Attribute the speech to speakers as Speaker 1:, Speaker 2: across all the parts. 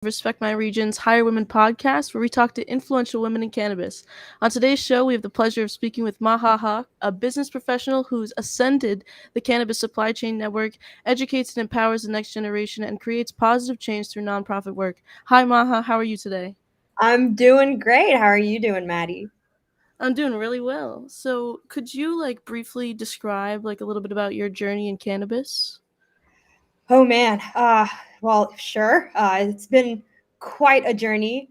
Speaker 1: Respect My Region's Hire Women podcast, where we talk to influential women in cannabis. On today's show, we have the pleasure of speaking with Maha Haq, a business professional who's ascended the cannabis supply chain network, educates and empowers the next generation, and creates positive change through nonprofit work. Hi, Maha. How are you today?
Speaker 2: I'm doing great. How are you doing, Maddie?
Speaker 1: I'm doing really well. So, could you briefly describe a little bit about your journey in cannabis?
Speaker 2: Oh man. Well, sure. It's been quite a journey.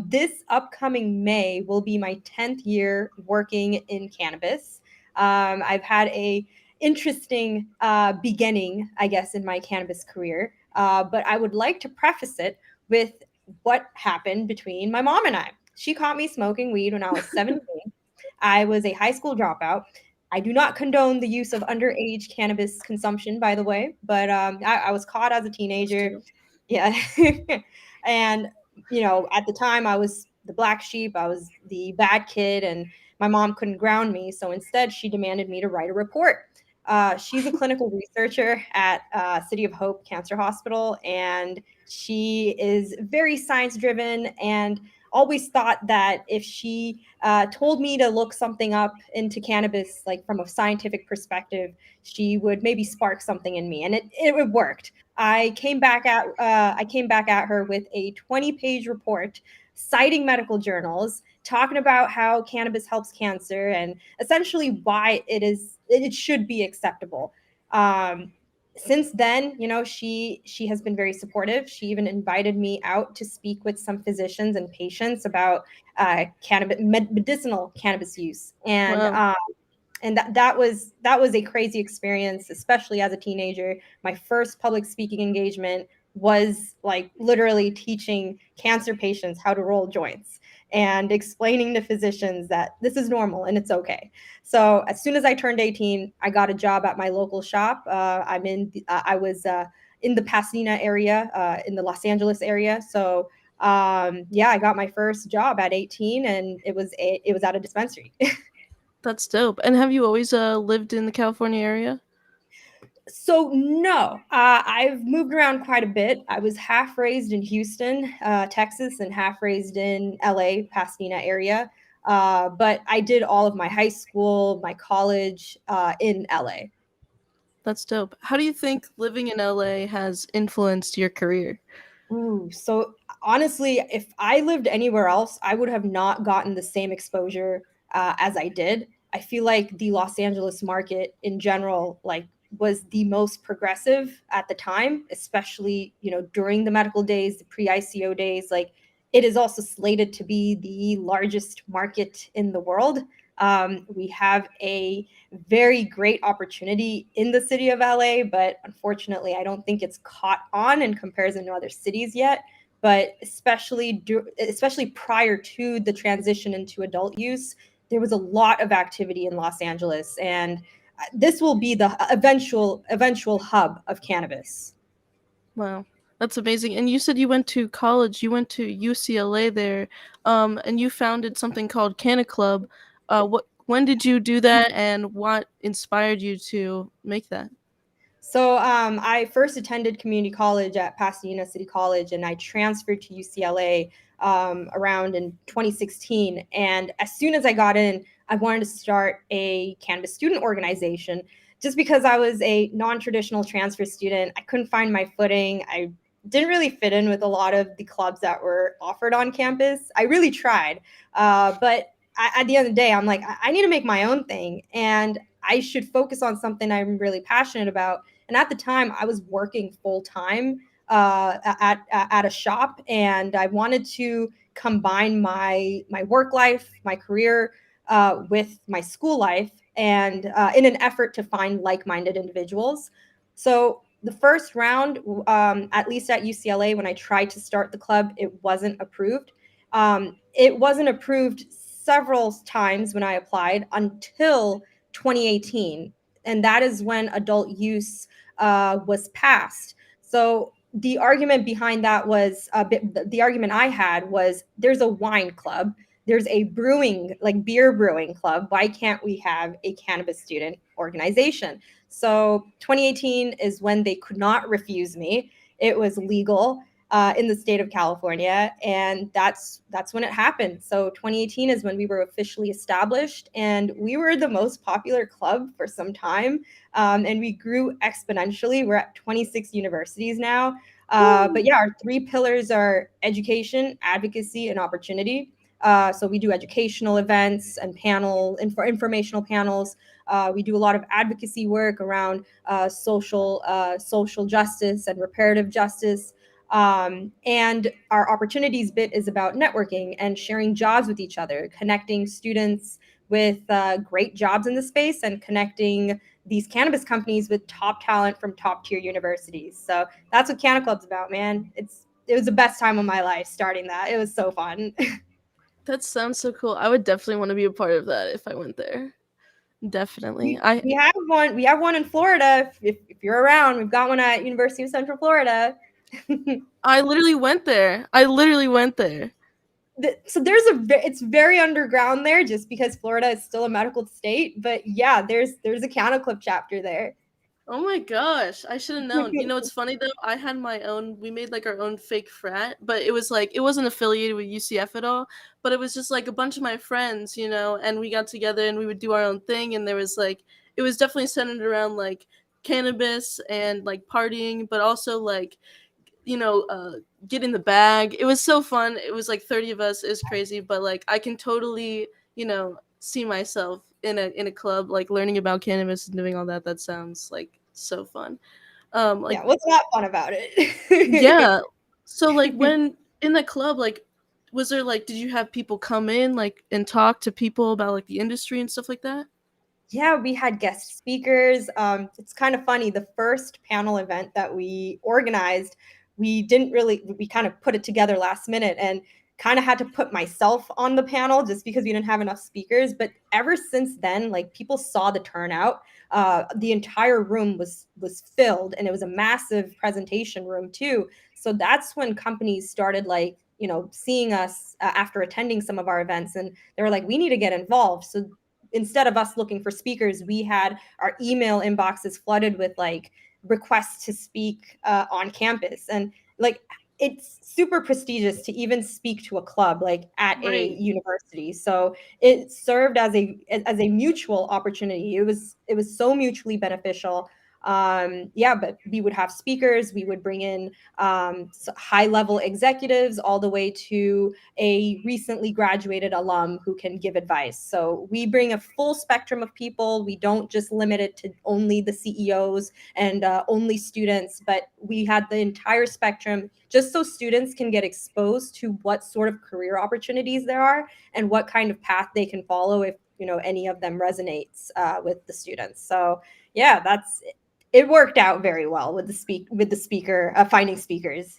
Speaker 2: This upcoming May will be my 10th year working in cannabis. I've had a interesting beginning, I guess, in my cannabis career. But I would like to preface it with what happened between my mom and I. She caught me smoking weed when I was 17. I was a high school dropout. I do not condone the use of underage cannabis consumption, by the way, but I was caught as a teenager.
Speaker 1: Too.
Speaker 2: Yeah. And, at the time I was the black sheep, I was the bad kid, and my mom couldn't ground me. So instead, she demanded me to write a report. She's a clinical researcher at City of Hope Cancer Hospital, and she is very science driven and always thought that if she told me to look something up into cannabis, like from a scientific perspective, she would maybe spark something in me, and it worked. I came back at her with a 20-page report citing medical journals, talking about how cannabis helps cancer and essentially why it should be acceptable. Um, since then, she has been very supportive. She even invited me out to speak with some physicians and patients about medicinal cannabis use,
Speaker 1: Wow.
Speaker 2: and that was a crazy experience, especially as a teenager. My first public speaking engagement was like literally teaching cancer patients how to roll joints and explaining to physicians that this is normal and it's okay. So as soon as I turned 18, I got a job at my local shop. I was in the Pasadena area, in the Los Angeles area. So yeah, I got my first job at 18, and it was at a dispensary.
Speaker 1: That's dope. And have you always lived in the California area?
Speaker 2: So no, I've moved around quite a bit. I was half raised in Houston, Texas, and half raised in LA, Pasadena area. But I did all of my high school, my college in LA.
Speaker 1: That's dope. How do you think living in LA has influenced your career?
Speaker 2: Ooh, so honestly, if I lived anywhere else, I would have not gotten the same exposure as I did. I feel like the Los Angeles market in general, was the most progressive at the time, especially during the medical days, the pre-ICO days. Like, it is also slated to be the largest market in the world. We have a very great opportunity in the city of LA, but unfortunately, I don't think it's caught on in comparison to other cities yet. But especially prior to the transition into adult use, there was a lot of activity in Los Angeles, and this will be the eventual hub of cannabis.
Speaker 1: Wow. That's amazing. And you said you went to college. You went to UCLA there, and you founded something called Cannaclub. When did you do that, and what inspired you to make that?
Speaker 2: So I first attended community college at Pasadena City College, and I transferred to UCLA around in 2016. And as soon as I got in, I wanted to start a cannabis student organization. Just because I was a non-traditional transfer student, I couldn't find my footing. I didn't really fit in with a lot of the clubs that were offered on campus. I really tried, but at the end of the day, I'm like, I need to make my own thing, and I should focus on something I'm really passionate about. And at the time, I was working full time at a shop, and I wanted to combine my work life, my career, with my school life, and in an effort to find like-minded individuals. So the first round, at least at UCLA, when I tried to start the club, it wasn't approved. It wasn't approved several times when I applied until 2018, and that is when adult use was passed. So the argument behind that was the argument I had was, there's a wine club, there's a brewing, like beer brewing club. Why can't we have a cannabis student organization? So 2018 is when they could not refuse me. It was legal. in the state of California, and that's when it happened. So 2018 is when we were officially established, and we were the most popular club for some time, and we grew exponentially. We're at 26 universities now. But yeah, our three pillars are education, advocacy, and opportunity. So we do educational events and informational panels. We do a lot of advocacy work around social justice and reparative justice. And our opportunities bit is about networking and sharing jobs with each other, connecting students with great jobs in the space, and connecting these cannabis companies with top talent from top tier universities. So that's what Cannaclub's about, man. It was the best time of my life starting that. It was so fun.
Speaker 1: That sounds so cool. I would definitely want to be a part of that if I went there. Definitely.
Speaker 2: We have one. We have one in Florida. If you're around, we've got one at University of Central Florida.
Speaker 1: I literally went there.
Speaker 2: So it's very underground there, just because Florida is still a medical state. But yeah, there's a Cannaclub chapter there.
Speaker 1: Oh my gosh, I should have known. You know, it's funny though. I had my own. We made like our own fake frat, but it was like it wasn't affiliated with UCF at all. But it was just like a bunch of my friends, you know, and we got together and we would do our own thing. And there was like it was definitely centered around like cannabis and like partying, but also like you know, get in the bag. It was so fun. It was like 30 of us. It was crazy, but like I can totally, you know, see myself in a club like learning about cannabis and doing all that. That sounds like so fun. Like
Speaker 2: Yeah, what's not fun about it?
Speaker 1: yeah. So like when in the club, like was there like did you have people come in like and talk to people about like the industry and stuff like that?
Speaker 2: Yeah, we had guest speakers. It's kind of funny. The first panel event that we organized, we kind of put it together last minute, and kind of had to put myself on the panel just because we didn't have enough speakers. But ever since then, like, people saw the turnout. The entire room was filled, and it was a massive presentation room too. So that's when companies started, like, seeing us after attending some of our events, and they were like, we need to get involved. So instead of us looking for speakers, we had our email inboxes flooded with like requests to speak on campus. And like, it's super prestigious to even speak to a club like at a
Speaker 1: Right.
Speaker 2: university. So it served as a mutual opportunity. It was so mutually beneficial. Yeah, but we would have speakers. We would bring in high level executives, all the way to a recently graduated alum who can give advice. So we bring a full spectrum of people. We don't just limit it to only the CEOs and only students, but we had the entire spectrum, just so students can get exposed to what sort of career opportunities there are and what kind of path they can follow if any of them resonates with the students. So yeah, it worked out very well with the speaker finding speakers.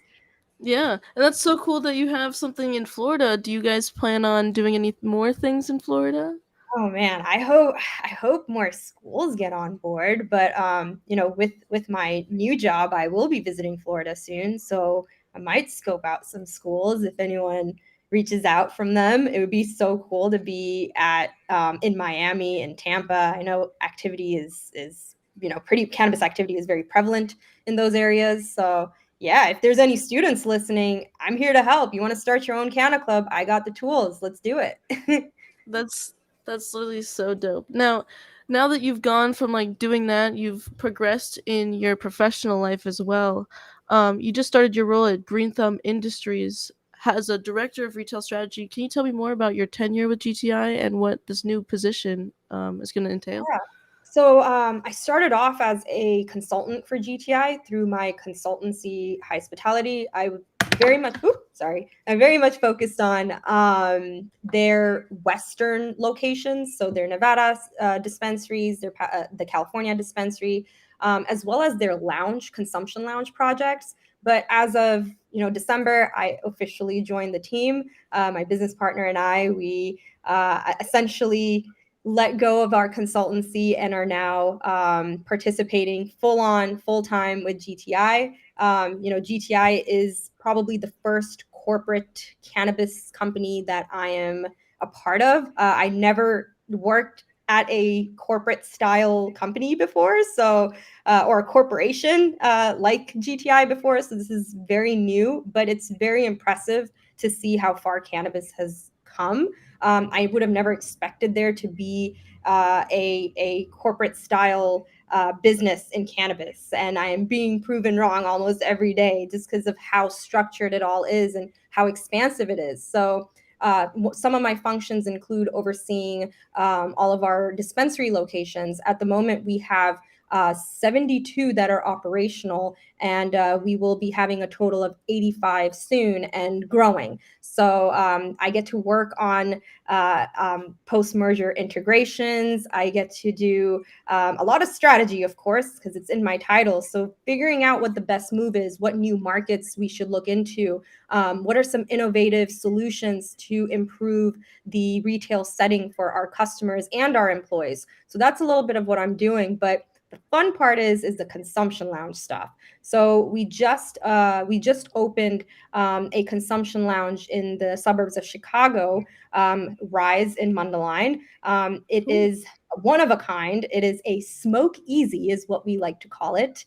Speaker 1: Yeah. And that's so cool that you have something in Florida. Do you guys plan on doing any more things in Florida?
Speaker 2: Oh man, I hope more schools get on board, but with my new job, I will be visiting Florida soon, so I might scope out some schools if anyone reaches out from them. It would be so cool to be at in Miami and Tampa. I know activity is pretty cannabis activity is very prevalent in those areas. So yeah, if there's any students listening, I'm here to help. You want to start your own Canna Club? I got the tools. Let's do it.
Speaker 1: That's that's literally so dope. Now that you've gone from like doing that, you've progressed in your professional life as well. You just started your role at Green Thumb Industries as a director of retail strategy. Can you tell me more about your tenure with GTI and what this new position is going to entail?
Speaker 2: Yeah. So I started off as a consultant for GTI through my consultancy hospitality. I very much focused on their Western locations, so their Nevada dispensaries, the California dispensary, as well as their consumption lounge projects. But as of December, I officially joined the team. My business partner and I, we essentially let go of our consultancy and are now participating full time with GTI. GTI is probably the first corporate cannabis company that I am a part of. I never worked at a corporate style company before, so or a corporation like GTI before. So this is very new, but it's very impressive to see how far cannabis has come. I would have never expected there to be a corporate style business in cannabis, and I am being proven wrong almost every day just because of how structured it all is and how expansive it is. So some of my functions include overseeing all of our dispensary locations. At the moment, we have 72 that are operational, and we will be having a total of 85 soon and growing. So I get to work on post-merger integrations. I get to do a lot of strategy, of course, because it's in my title. So figuring out what the best move is, what new markets we should look into, what are some innovative solutions to improve the retail setting for our customers and our employees. So that's a little bit of what I'm doing, but the fun part is the consumption lounge stuff. So we just opened a consumption lounge in the suburbs of Chicago, Rise in Mundelein. It is one of a kind. It is a smoke easy, is what we like to call it.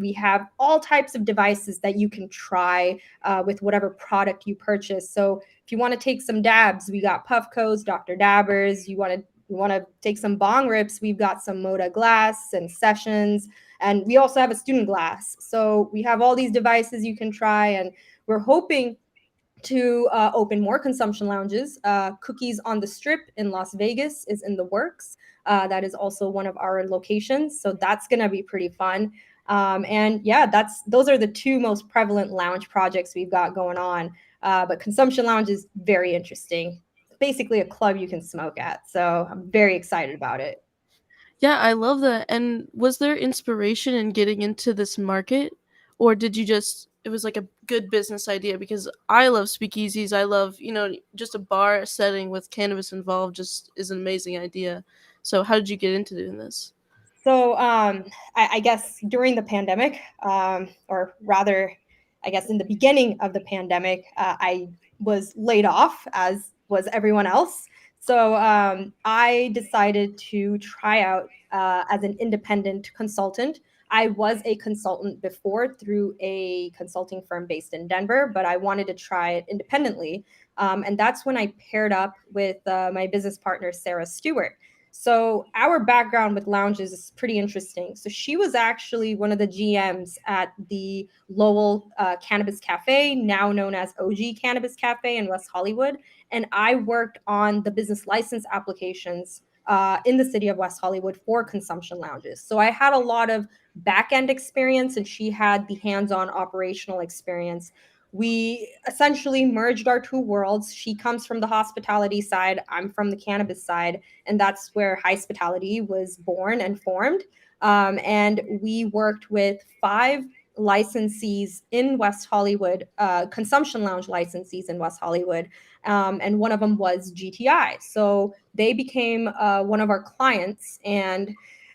Speaker 2: We have all types of devices that you can try with whatever product you purchase. So if you want to take some dabs, we got Puffco's, Dr. Dabbers. You want to take some bong rips, we've got some Moda Glass and Sessions, and we also have a student glass. So we have all these devices you can try, and we're hoping to open more consumption lounges. Cookies on the Strip in Las Vegas is in the works. That is also one of our locations, so that's going to be pretty fun. And yeah, those are the two most prevalent lounge projects we've got going on. But consumption lounge is very interesting. It's basically a club you can smoke at, so I'm very excited about it.
Speaker 1: Yeah, I love that. And was there inspiration in getting into this market? Or did you just, it was like a good business idea? Because I love speakeasies. I love, just a bar setting with cannabis involved just is an amazing idea. So, how did you get into doing this?
Speaker 2: So I guess during the pandemic, or rather, I guess in the beginning of the pandemic, I was laid off, as was everyone else. So I decided to try out as an independent consultant. I was a consultant before through a consulting firm based in Denver, but I wanted to try it independently. And that's when I paired up with my business partner, Sarah Stewart. So our background with lounges is pretty interesting. So she was actually one of the GMs at the Lowell Cannabis Cafe, now known as OG Cannabis Cafe in West Hollywood. And I worked on the business license applications in the city of West Hollywood for consumption lounges. So I had a lot of back end experience, and she had the hands on operational experience. We essentially merged our two worlds. She comes from the hospitality side, I'm from the cannabis side, and that's where Hospitality was born and formed. And we worked with 5 licensees in West Hollywood, consumption lounge licensees in West Hollywood, and one of them was GTI. So they became one of our clients, and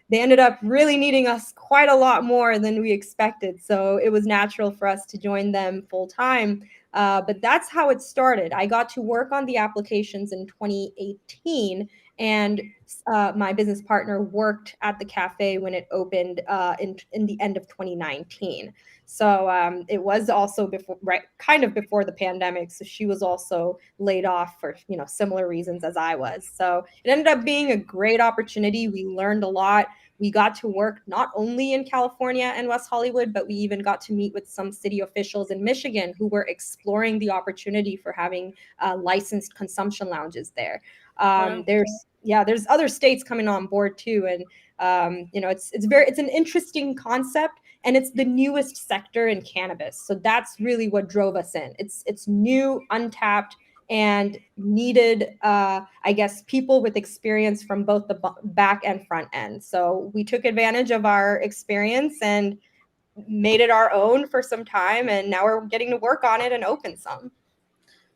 Speaker 2: they ended up really needing us quite a lot more than we expected. So it was natural for us to join them full time. But that's how it started. I got to work on the applications in 2018, and my business partner worked at the cafe when it opened in the end of 2019. So it was also before, right, kind of before the pandemic. So she was also laid off for similar reasons as I was. So it ended up being a great opportunity. We learned a lot. We got to work not only in California and West Hollywood, but we even got to meet with some city officials in Michigan who were exploring the opportunity for having licensed consumption lounges there.
Speaker 1: Wow.
Speaker 2: There's other states coming on board too, and it's an interesting concept, and it's the newest sector in cannabis. So that's really what drove us in. It's new, untapped, and needed, I guess, people with experience from both the back and front end. So we took advantage of our experience and made it our own for some time, and now we're getting to work on it and open some.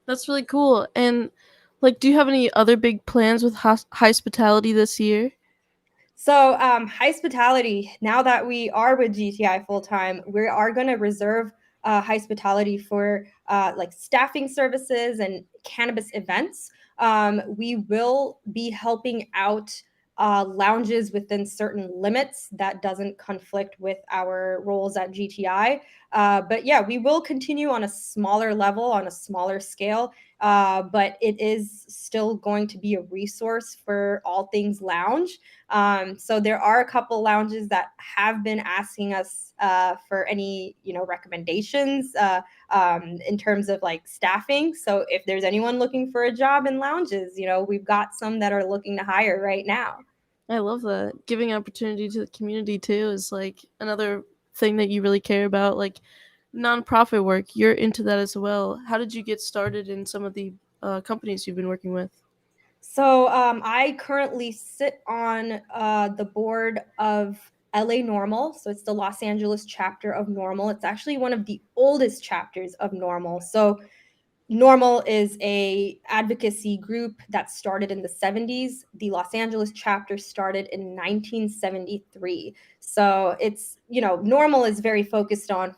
Speaker 1: That's really cool. And, like, do you have any other big plans with hospitality this year?
Speaker 2: So, hospitality, now that we are with GTI full time, we are going to reserve hospitality for like staffing services and cannabis events. We will be helping out lounges within certain limits that doesn't conflict with our roles at GTI. But yeah, we will continue on a smaller level, on a smaller scale, but it is still going to be a resource for all things lounge. So there are a couple lounges that have been asking us for any, recommendations in terms of like staffing. So if there's anyone looking for a job in lounges, we've got some that are looking to hire right now.
Speaker 1: I love that. Giving opportunity to the community too is like another thing that you really care about. Like nonprofit work, you're into that as well. How did you get started in some of the companies you've been working with?
Speaker 2: So I currently sit on the board of LA Normal. So it's the Los Angeles chapter of Normal. It's actually one of the oldest chapters of Normal. So Normal is a advocacy group that started in the 70s. The Los Angeles chapter started in 1973. So it's, Normal is very focused on,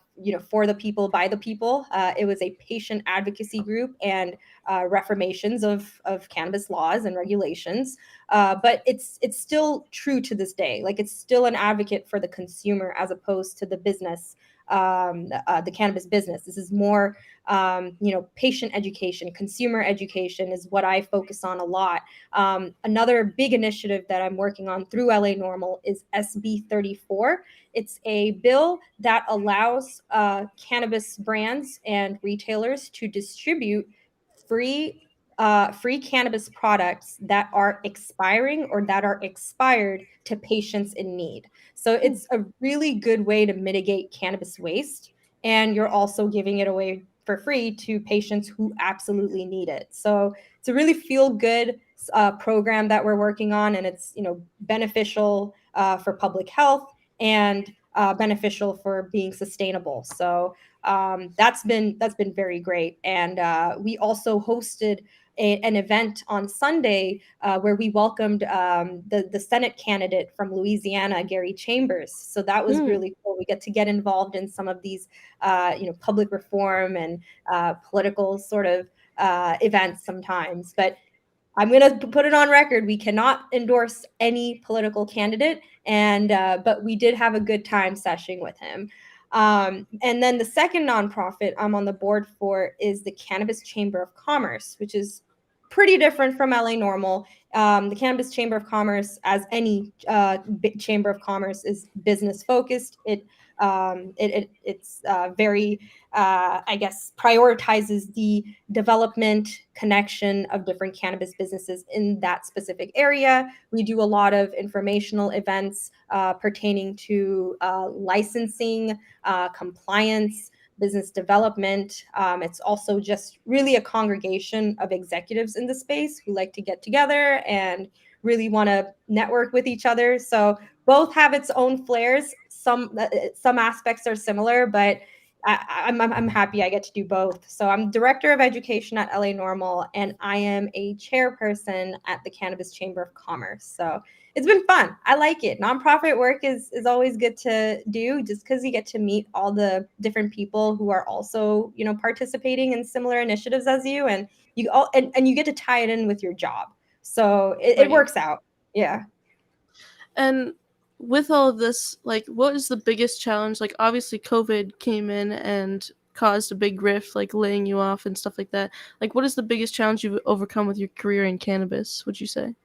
Speaker 2: for the people, by the people. It was a patient advocacy group and reformations of cannabis laws and regulations. But it's still true to this day. Like it's still an advocate for the consumer as opposed to the business, the cannabis business. This is more patient education, consumer education is what I focus on a lot. Another big initiative that I'm working on through LA Normal is SB 34. It's a bill that allows cannabis brands and retailers to distribute free free cannabis products that are expiring or that are expired to patients in need. So
Speaker 1: Hmm.
Speaker 2: it's a really good way to mitigate cannabis waste, and you're also giving it away for free to patients who absolutely need it. So it's a really feel good program that we're working on, and it's beneficial for public health and beneficial for being sustainable. So that's been very great. And we also hosted an event on Sunday where we welcomed the Senate candidate from Louisiana, Gary Chambers. So that was
Speaker 1: Mm.
Speaker 2: really cool. We get involved in some of these, public reform and political sort of events sometimes. But I'm going to put it on record. We cannot endorse any political candidate, and but we did have a good time seshing with him. And then the second nonprofit I'm on the board for is the Cannabis Chamber of Commerce, which is pretty different from LA Normal. The Cannabis Chamber of Commerce, as any chamber of commerce, is business focused. It's very, I guess, prioritizes the development connection of different cannabis businesses in that specific area. We do a lot of informational events pertaining to licensing, compliance, business development. It's also just really a congregation of executives in the space who like to get together and really want to network with each other. So both have its own flares. Some aspects are similar, but I'm happy I get to do both. So I'm director of education at LA Normal, and I am a chairperson at the Cannabis Chamber of Commerce. So it's been fun. I like it. Nonprofit work is always good to do, just because you get to meet all the different people who are also participating in similar initiatives as you, and you get to tie it in with your job. So it
Speaker 1: Right.
Speaker 2: works out. Yeah.
Speaker 1: And with all of this, like, what is the biggest challenge? Like, obviously, COVID came in and caused a big rift, like laying you off and stuff like that. Like, what is the biggest challenge you've overcome with your career in cannabis, would you say?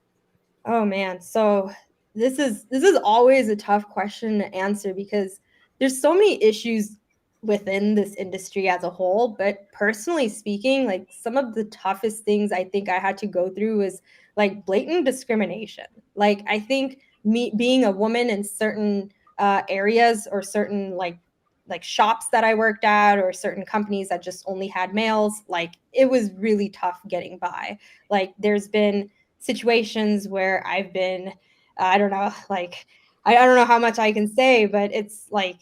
Speaker 2: Oh man, so this is always a tough question to answer because there's so many issues within this industry as a whole, but personally speaking, like some of the toughest things I think I had to go through is like blatant discrimination. Like I think me being a woman in certain areas or certain like shops that I worked at or certain companies that just only had males, like it was really tough getting by. Like there's been situations where I've been, I don't know, like I don't know how much I can say, but it's like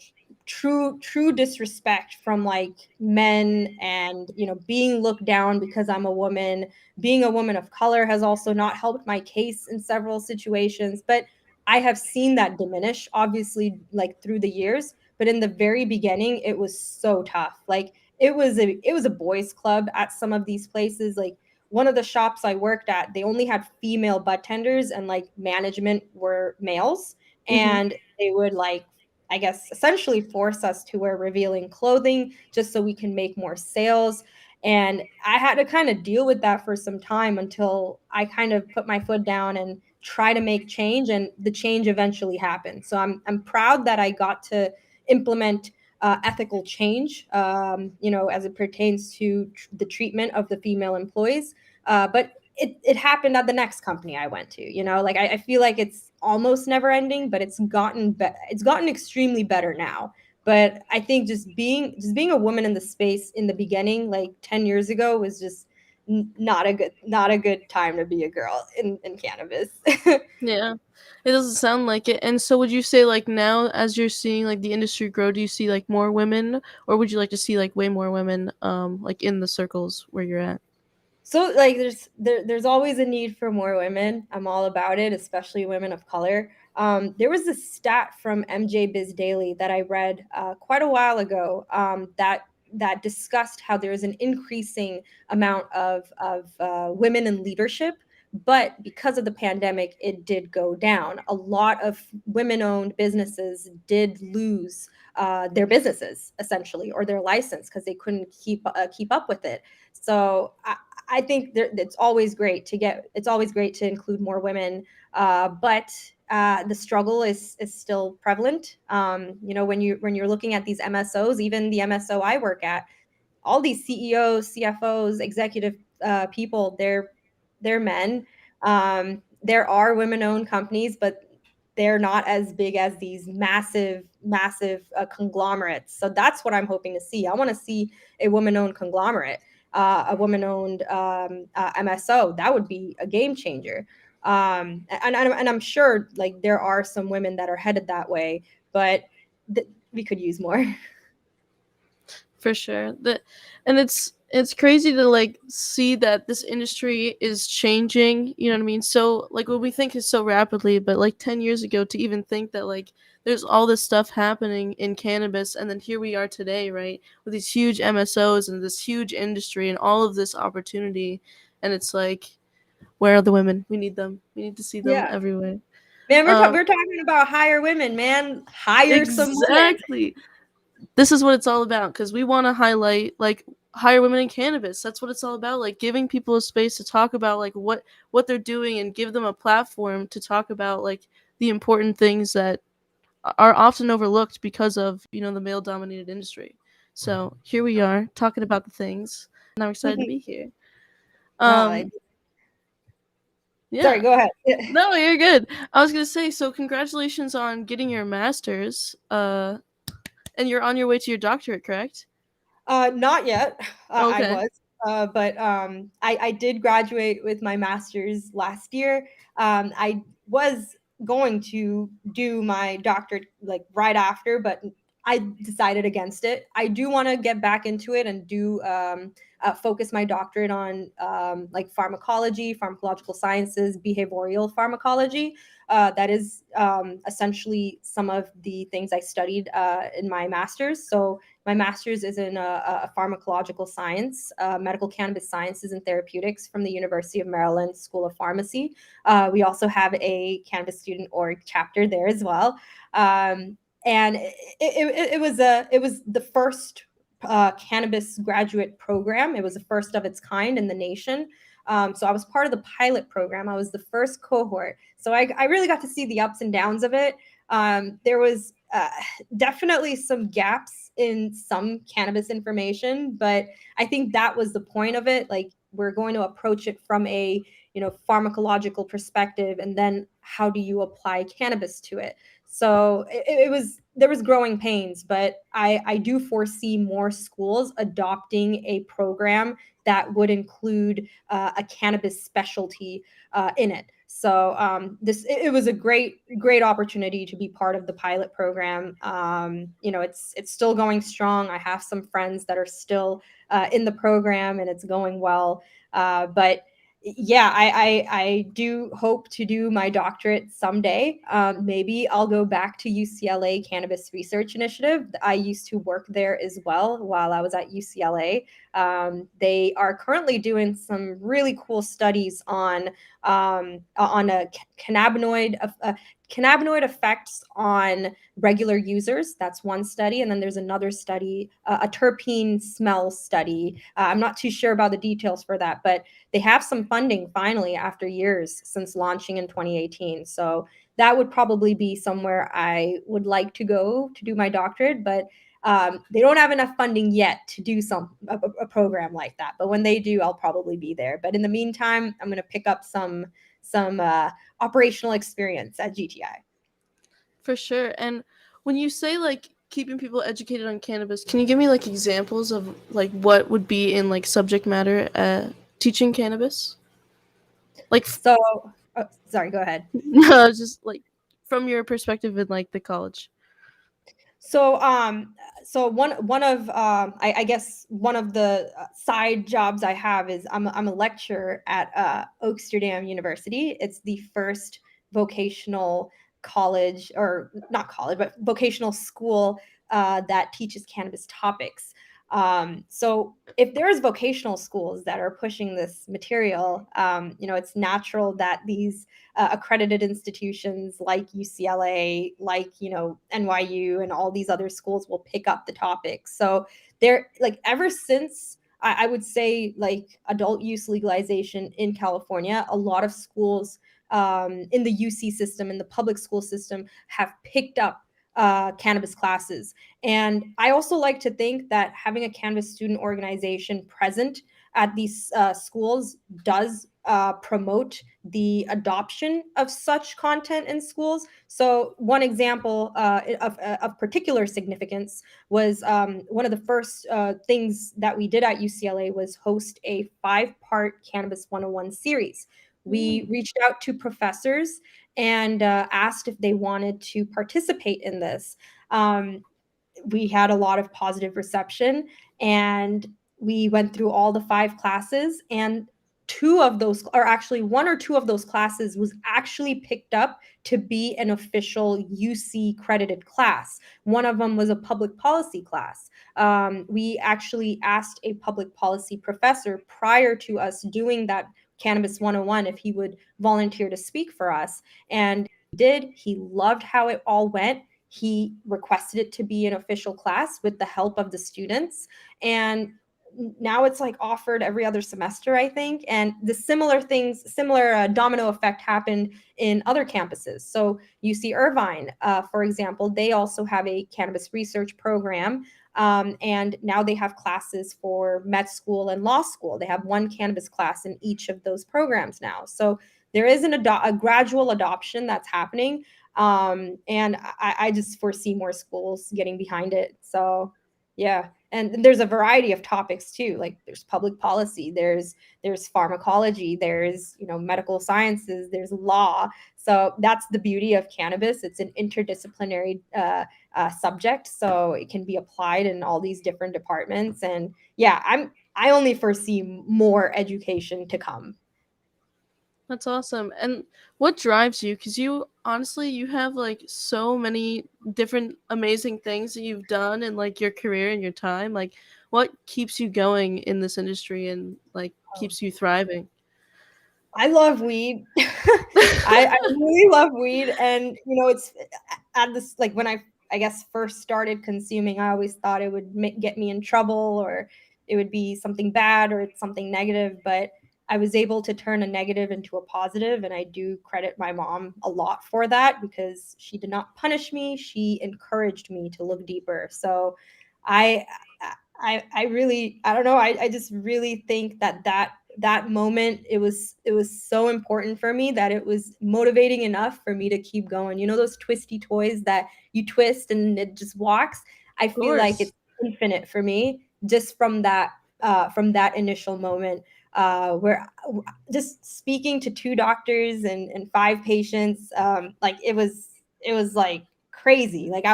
Speaker 2: true disrespect from like men, and being looked down because I'm a woman. Being a woman of color has also not helped my case in several situations, but I have seen that diminish obviously like through the years, but in the very beginning it was so tough. Like it was a boys club at some of these places. Like one of the shops I worked at, they only had female bud tenders, and like management were males,
Speaker 1: Mm-hmm.
Speaker 2: and they would like, I guess, essentially force us to wear revealing clothing just so we can make more sales. And I had to kind of deal with that for some time until I kind of put my foot down and try to make change, and the change eventually happened. So I'm proud that I got to implement ethical change, as it pertains to the treatment of the female employees. But it happened at the next company I went to. Like I feel like it's almost never ending, but it's gotten extremely better now. But I think just being a woman in the space in the beginning, like 10 years ago, was just not a good time to be a girl in cannabis.
Speaker 1: Yeah. It doesn't sound like it. And so would you say like now as you're seeing like the industry grow, do you see like more women, or would you like to see like way more women like in the circles where you're at?
Speaker 2: So like there's always a need for more women. I'm all about it, especially women of color. There was a stat from MJ Biz Daily that I read quite a while ago, that discussed how there is an increasing amount of women in leadership, but because of the pandemic, it did go down. A lot of women-owned businesses did lose their businesses essentially, or their license, because they couldn't keep up with it. So I think it's always great to include more women, but the struggle is still prevalent. When you're looking at these MSOs, even the MSO I work at, all these CEOs, CFOs, executive people, they're men. There are women-owned companies, but they're not as big as these massive conglomerates. So that's what I'm hoping to see. I want to see a woman-owned conglomerate, a woman-owned MSO. That would be a game changer. And I'm sure like there are some women that are headed that way, but we could use more.
Speaker 1: For sure. And it's crazy to like see that this industry is changing, you know what I mean? So like what we think is so rapidly, but like 10 years ago to even think that like there's all this stuff happening in cannabis, and then here we are today, right? With these huge MSOs and this huge industry and all of this opportunity, and it's like where are the women? We need them. We need to see them
Speaker 2: Yeah.
Speaker 1: everywhere.
Speaker 2: Man,
Speaker 1: Um
Speaker 2: we're talking about hire women, man. Hire some women.
Speaker 1: exactly. This is what it's all about, because we want to highlight like hire women in cannabis. That's what it's all about, like giving people a space to talk about like what they're doing, and give them a platform to talk about like the important things that are often overlooked because of the male dominated industry. So here we are talking about the things, and I'm excited to be here.
Speaker 2: Wow. I,
Speaker 1: um
Speaker 2: sorry,
Speaker 1: yeah.
Speaker 2: go ahead.
Speaker 1: No, you're good. I was gonna say, so congratulations on getting your master's, and you're on your way to your doctorate, correct?
Speaker 2: Not yet. I
Speaker 1: Okay.
Speaker 2: was, but I did graduate with my master's last year. I was going to do my doctorate like right after, but I decided against it. I do want to get back into it and do focus my doctorate on like pharmacology, pharmacological sciences, behavioral pharmacology. That is essentially some of the things I studied in my master's. So my master's is in a pharmacological science, medical cannabis sciences and therapeutics from the University of Maryland School of Pharmacy. We also have a cannabis student org chapter there as well. And it was the first cannabis graduate program. It was the first of its kind in the nation. So I was part of the pilot program. I was the first cohort. So I really got to see the ups and downs of it. There was definitely some gaps in some cannabis information, but I think that was the point of it. Like we're going to approach it from a pharmacological perspective, and then how do you apply cannabis to it? So there was growing pains, but I do foresee more schools adopting a program that would include a cannabis specialty in it. So it was a great opportunity to be part of the pilot program. It's still going strong. I have some friends that are still in the program, and it's going well. But Yeah, I do hope to do my doctorate someday. Maybe I'll go back to UCLA Cannabis Research Initiative. I used to work there as well while I was at UCLA. They are currently doing some really cool studies on a cannabinoid effects on regular users. That's one study, and then there's another study, a terpene smell study. I'm not too sure about the details for that, but they have some funding finally after years since launching in 2018. So that would probably be somewhere I would like to go to do my doctorate, but they don't have enough funding yet to do a program like that. But when they do, I'll probably be there. But in the meantime, I'm going to pick up some operational experience at GTI.
Speaker 1: For sure. And when you say like keeping people educated on cannabis, can you give me like examples of like what would be in like subject matter teaching cannabis? Like
Speaker 2: So, sorry, go ahead.
Speaker 1: no, just like from your perspective in like the college.
Speaker 2: So, so one of I guess one of the side jobs I have is I'm a lecturer at Oaksterdam University. It's the first vocational college, or not college, but vocational school that teaches cannabis topics. So if there's vocational schools that are pushing this material, it's natural that these accredited institutions like UCLA, like NYU, and all these other schools will pick up the topics. So they're like, ever since I would say like adult use legalization in California, a lot of schools in the UC system, in the public school system, have picked up cannabis classes. And I also like to think that having a cannabis student organization present at these schools does promote the adoption of such content in schools. So, one example of particular significance was one of the first things that we did at UCLA was host a 5-part Cannabis 101 series. We reached out to professors and asked if they wanted to participate in this. Um, we had a lot of positive reception, and we went through all the 5 classes, and two of those, or actually one or two of those classes, was actually picked up to be an official UC credited class. One of them was a public policy class. We actually asked a public policy professor prior to us doing that Cannabis 101 if he would volunteer to speak for us, and he did. He loved how it all went. He requested it to be an official class with the help of the students. And now it's like offered every other semester, I think. And the similar domino effect happened in other campuses. So UC Irvine, for example, they also have a cannabis research program. And now they have classes for med school and law school. They have one cannabis class in each of those programs now. So there is a gradual adoption that's happening. And I just foresee more schools getting behind it. So yeah. And there's a variety of topics too. Like there's public policy, there's pharmacology, there's medical sciences, there's law. So that's the beauty of cannabis. It's an interdisciplinary subject, so it can be applied in all these different departments. And yeah, I only foresee more education to come.
Speaker 1: That's awesome. And what drives you? Because you honestly, you have like so many different amazing things that you've done in like your career and your time. Like, what keeps you going in this industry and like keeps you thriving?
Speaker 2: I love weed. I really love weed, and it's at this, like, when I guess first started consuming, I always thought it would get me in trouble, or it would be something bad or something negative. But I was able to turn a negative into a positive, and I do credit my mom a lot for that, because she did not punish me; she encouraged me to look deeper. So, I I really, I don't know, I just really think that moment, it was so important for me that it was motivating enough for me to keep going. Those twisty toys that you twist and it just walks? I
Speaker 1: Of
Speaker 2: feel like it's
Speaker 1: course.
Speaker 2: infinite for me, just from that initial moment, where just speaking to 2 doctors and 5 patients, like it was like crazy. Like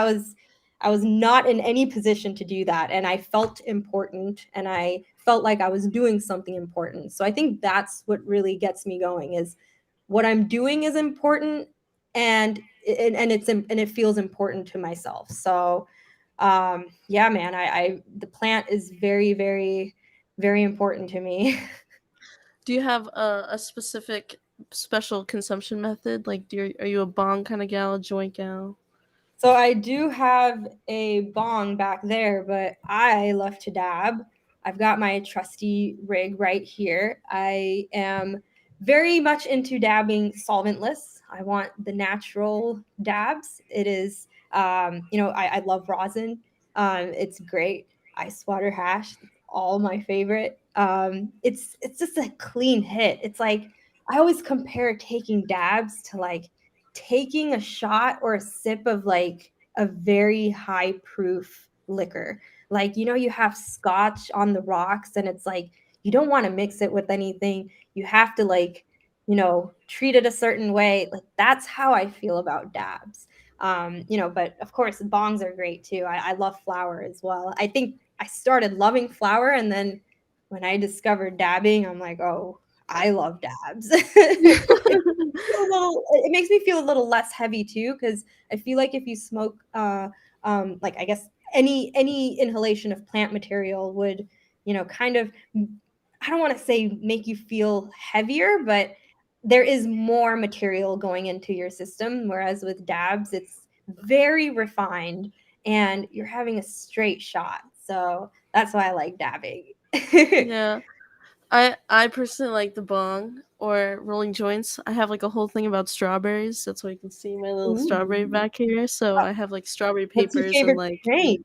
Speaker 2: I was not in any position to do that, and I felt important, and I felt like I was doing something important. So I think that's what really gets me going, is what I'm doing is important, and it feels important to myself. So yeah, man, I the plant is very, very, very important to me.
Speaker 1: Do you have a specific special consumption method? Like, are you a bong kind of gal, a joint gal?
Speaker 2: So I do have a bong back there, but I love to dab. I've got my trusty rig right here. I am very much into dabbing solventless. I want the natural dabs. It is, I love rosin. It's great. Ice water hash, all my favorite. It's just a clean hit. It's like I always compare taking dabs to like taking a shot or a sip of like a very high proof liquor. Like, you have scotch on the rocks, and it's like you don't want to mix it with anything. You have to like, treat it a certain way. Like that's how I feel about dabs. But of course bongs are great too. I love flower as well. I think I started loving flower, and then when I discovered dabbing, I'm like, oh, I love dabs. It makes me feel a little less heavy too, because I feel like if you smoke like I guess any inhalation of plant material would, kind of, I don't want to say make you feel heavier, but there is more material going into your system, whereas with dabs it's very refined and you're having a straight shot. So that's why I like dabbing.
Speaker 1: Yeah. I personally like the bong or rolling joints. I have like a whole thing about strawberries. That's why you can see my little strawberry
Speaker 2: Ooh.
Speaker 1: back here. So I have like strawberry
Speaker 2: What's your
Speaker 1: papers and
Speaker 2: favorite
Speaker 1: like
Speaker 2: strain?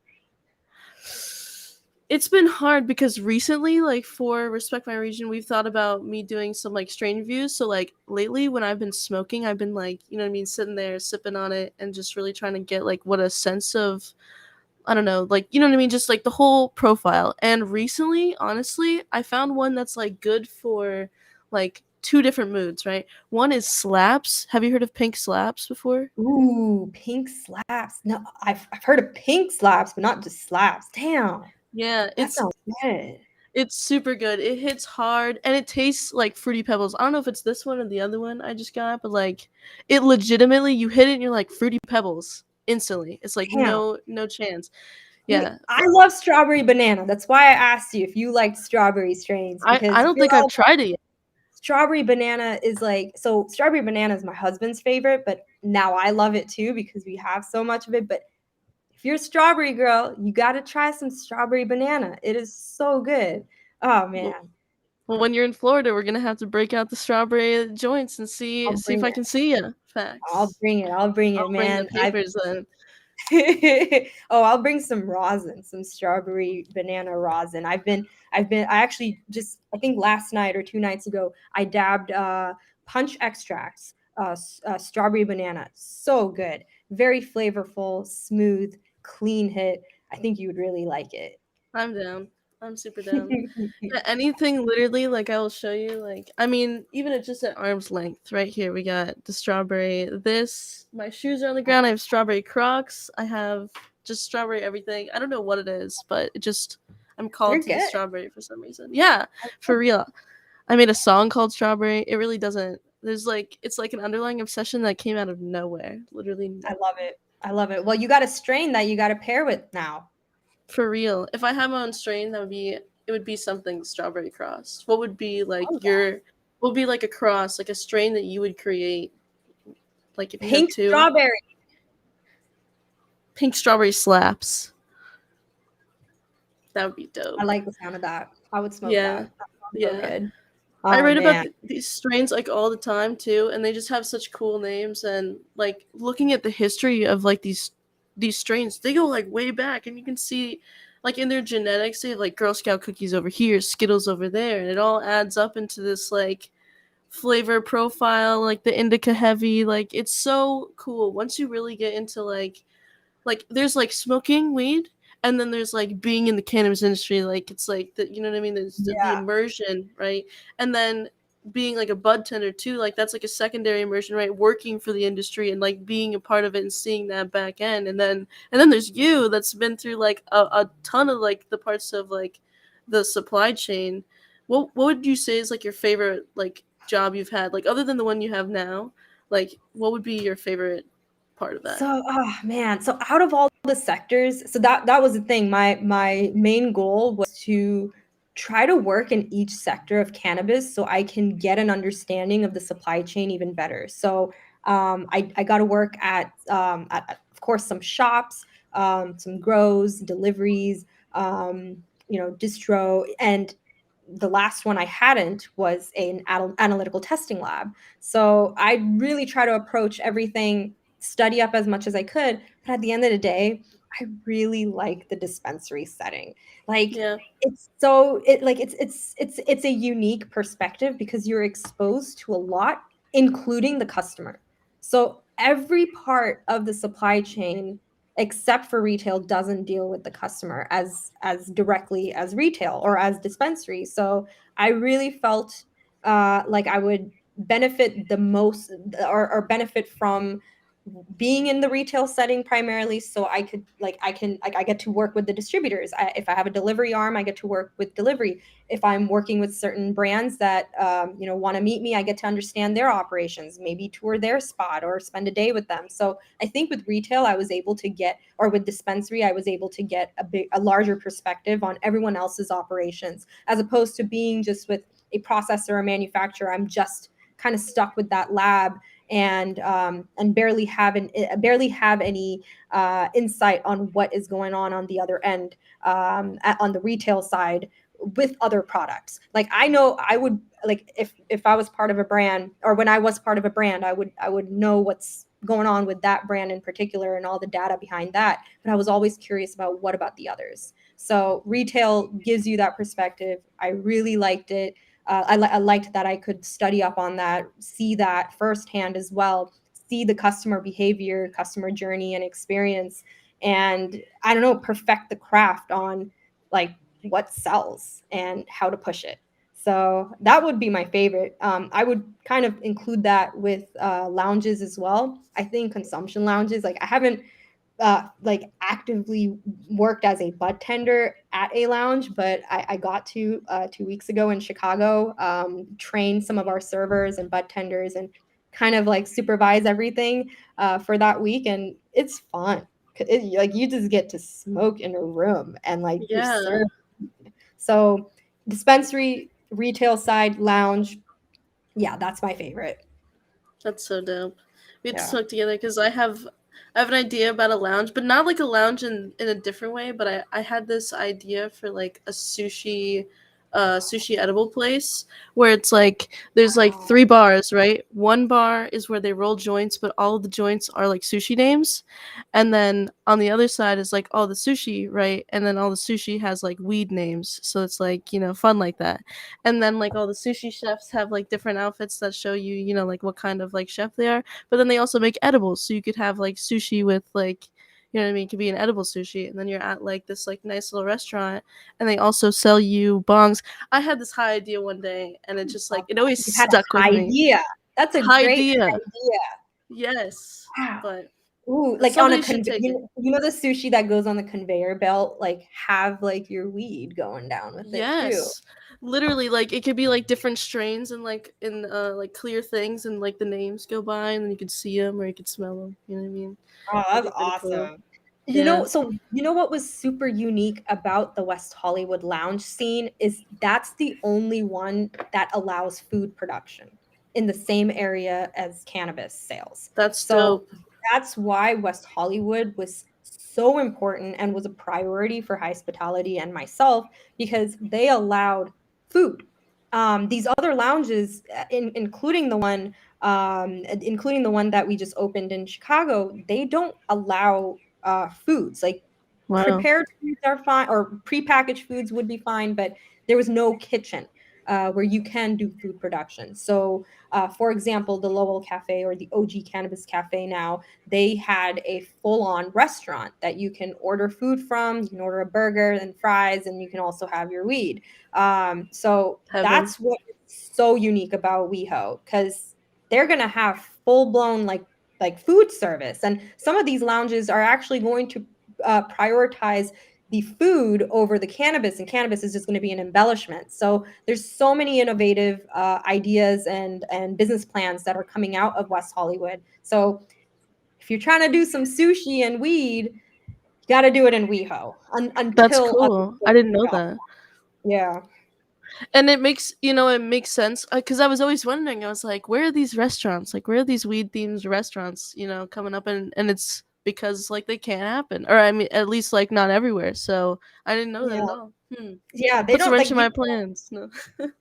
Speaker 1: it's been hard because recently, like for Respect My Region, we've thought about me doing some like strain reviews. So like lately when I've been smoking, I've been like, you know what I mean, sitting there sipping on it and just really trying to get like what a sense of, I don't know, like, you know what I mean, just like the whole profile. And recently, honestly, I found one that's like good for like two different moods, right? One is slaps. Have you heard of pink slaps before?
Speaker 2: Ooh, pink slaps. No, I've heard of pink slaps, but not just slaps. Damn,
Speaker 1: Yeah,
Speaker 2: that sounds good.
Speaker 1: it's super good. It hits hard and it tastes like Fruity Pebbles. I don't know if it's this one or the other one I just got, but like it legitimately, you hit it and you're like Fruity Pebbles instantly. It's like
Speaker 2: Damn.
Speaker 1: no chance.
Speaker 2: See,
Speaker 1: Yeah.
Speaker 2: I love strawberry banana. That's why I asked you if you liked strawberry strains,
Speaker 1: I
Speaker 2: because
Speaker 1: don't think I've tried it yet.
Speaker 2: strawberry banana is like, so strawberry banana is my husband's favorite, but now I love it too because we have so much of it. But if you're a strawberry girl, you got to try some strawberry banana. It is so good. Oh
Speaker 1: Well,
Speaker 2: man,
Speaker 1: well, when you're in Florida, we're gonna have to break out the strawberry joints and see
Speaker 2: I'll
Speaker 1: see if
Speaker 2: bring
Speaker 1: I
Speaker 2: it.
Speaker 1: can see you.
Speaker 2: I'll
Speaker 1: Facts.
Speaker 2: bring it. I'll bring it,
Speaker 1: I'll bring the
Speaker 2: man.
Speaker 1: papers then.
Speaker 2: Oh, I'll bring some rosin, some strawberry banana rosin. I actually just, I think last night or 2 nights ago, I dabbed punch extracts, strawberry banana. So good. Very flavorful, smooth, clean hit. I think you would really like it.
Speaker 1: I'm down. I'm super down. Yeah, anything literally, like I will show you. Like, I mean, even at just at arm's length, right here, we got the strawberry. This, my shoes are on the ground. I have strawberry Crocs. I have just strawberry everything. I don't know what it is, but it just, I'm
Speaker 2: They're
Speaker 1: called to the
Speaker 2: good.
Speaker 1: strawberry for some reason. Yeah, for real. I made a song called Strawberry. It really doesn't. There's like, it's like an underlying obsession that came out of nowhere. Literally
Speaker 2: I
Speaker 1: nowhere.
Speaker 2: love it. I love it. Well, you got a strain that you got to pair with now.
Speaker 1: For real. If I had my own strain, that would be it would be something strawberry cross. What would be like
Speaker 2: Love that.
Speaker 1: your what would be like a cross, like a strain that you would create, like if you had
Speaker 2: Pink
Speaker 1: two?
Speaker 2: strawberry.
Speaker 1: Pink strawberry slaps. That would be
Speaker 2: I
Speaker 1: dope.
Speaker 2: like the sound of that. I would smoke
Speaker 1: Yeah.
Speaker 2: that. That sounds so
Speaker 1: Yeah.
Speaker 2: good.
Speaker 1: I
Speaker 2: Oh
Speaker 1: read about
Speaker 2: man.
Speaker 1: these strains like all the time too, and they just have such cool names. And like looking at the history of like these strains, they go like way back, and you can see like in their genetics, they have like Girl Scout cookies over here, Skittles over there, and it all adds up into this like flavor profile, like the indica heavy. Like it's so cool once you really get into like there's like smoking weed and then there's like being in the cannabis industry, like it's like the, you know what I mean, there's the
Speaker 2: Yeah.
Speaker 1: immersion, right? And then being like a bud tender too, like that's like a secondary immersion, right? Working for the industry and like being a part of it and seeing that back end, and then there's you that's been through like a ton of like the parts of like the supply chain. What would you say is like your favorite like job you've had, like other than the one you have now? Like what would be your favorite part of that?
Speaker 2: So, oh man, so out of all the sectors, so that was the thing. My main goal was to try to work in each sector of cannabis so I can get an understanding of the supply chain even better. So, I got to work at, of course, some shops, some grows, deliveries, distro, and the last one I hadn't was an analytical testing lab. So I really try to approach everything, study up as much as I could. But at the end of the day, I really like the dispensary setting. Like
Speaker 1: Yeah.
Speaker 2: it's a unique perspective because you're exposed to a lot, including the customer. So every part of the supply chain except for retail doesn't deal with the customer as directly as retail or as dispensary. So I really felt like I would benefit the most, or benefit from being in the retail setting primarily, so I could like I can like I get to work with the distributors. If I have a delivery arm, I get to work with delivery. If I'm working with certain brands that want to meet me, I get to understand their operations, maybe tour their spot or spend a day with them. So I think with retail I was able to get, or with dispensary I was able to get a larger perspective on everyone else's operations, as opposed to being just with a processor or manufacturer. I'm just kind of stuck with that lab, and barely have any insight on what is going on the other end, on the retail side with other products. Like I know I would, like if I was part of a brand, or when I was part of a brand, I would know what's going on with that brand in particular and all the data behind that. But I was always curious about what about the others. So retail gives you that perspective. I really liked it. I liked that I could study up on that, see that firsthand as well, see the customer behavior, customer journey, and experience, and I don't know, perfect the craft on like what sells and how to push it. So that would be my favorite. I would kind of include that with lounges as well. I think consumption lounges, like I haven't like actively worked as a bud tender at a lounge, but I got to 2 weeks ago in Chicago, train some of our servers and bud tenders and kind of like supervise everything for that week, and it's fun. Like you just get to smoke in a room and like you're
Speaker 1: Yeah.
Speaker 2: served. So dispensary, retail side, lounge, yeah, that's my favorite.
Speaker 1: That's so dope. We had to
Speaker 2: Yeah.
Speaker 1: smoke together because I have an idea about a lounge, but not like a lounge in a different way. But I had this idea for like a sushi edible place where it's like there's like
Speaker 2: Wow.
Speaker 1: three bars, right? One bar is where they roll joints, but all of the joints are like sushi names, and then on the other side is like all the sushi, right? And then all the sushi has like weed names, so it's like fun like that. And then like all the sushi chefs have like different outfits that show you like what kind of like chef they are, but then they also make edibles, so you could have like sushi with like what I mean, it could be an edible sushi, and then you're at like this like nice little restaurant, and they also sell you bongs. I had this high idea one day, and it just like
Speaker 2: Love
Speaker 1: it
Speaker 2: that.
Speaker 1: always
Speaker 2: You had
Speaker 1: stuck
Speaker 2: an
Speaker 1: with me.
Speaker 2: idea. That's a
Speaker 1: High
Speaker 2: great
Speaker 1: idea.
Speaker 2: idea.
Speaker 1: Yes,
Speaker 2: Wow.
Speaker 1: but
Speaker 2: Ooh, like on a
Speaker 1: somebody should take it.
Speaker 2: the sushi that goes on the conveyor belt, like have like your weed going down with it too.
Speaker 1: Yes, literally, like it could be like different strains and like in like clear things, and like the names go by, and then you could see them or you could smell them. You know what I mean?
Speaker 2: Oh,
Speaker 1: That'd
Speaker 2: that's
Speaker 1: be pretty cool.
Speaker 2: awesome.
Speaker 1: Yeah.
Speaker 2: You know what was super unique about the West Hollywood lounge scene is that's the only one that allows food production in the same area as cannabis sales.
Speaker 1: That's
Speaker 2: So
Speaker 1: dope.
Speaker 2: that's why West Hollywood was so important and was a priority for hospitality and myself, because they allowed food. These other lounges, including the one that we just opened in Chicago, they don't allow foods. Like
Speaker 1: Wow.
Speaker 2: prepared foods are fine, or prepackaged foods would be fine, but there was no kitchen where you can do food production. So, for example, the Lowell Cafe or the OG Cannabis Cafe now, they had a full-on restaurant that you can order food from. You can order a burger and fries, and you can also have your weed. So
Speaker 1: Heaven.
Speaker 2: that's what so unique about WeHo, because they're gonna have full blown like food service, and some of these lounges are actually going to prioritize the food over the cannabis, and cannabis is just going to be an embellishment. So there's so many innovative ideas and business plans that are coming out of West Hollywood. So if you're trying to do some sushi and weed, you got to do it in WeHo
Speaker 1: That's
Speaker 2: until other
Speaker 1: cool. I
Speaker 2: states
Speaker 1: didn't know
Speaker 2: pick up.
Speaker 1: that.
Speaker 2: Yeah.
Speaker 1: And it makes, it makes sense, because I was always wondering. I was like, where are these restaurants? Like, where are these weed themed restaurants, coming up? And it's because like they can't happen, or I mean, at least like not everywhere. So I didn't know that
Speaker 2: Yeah.
Speaker 1: at all.
Speaker 2: Yeah. They
Speaker 1: Puts a
Speaker 2: don't
Speaker 1: wrench
Speaker 2: like
Speaker 1: in my plans. No.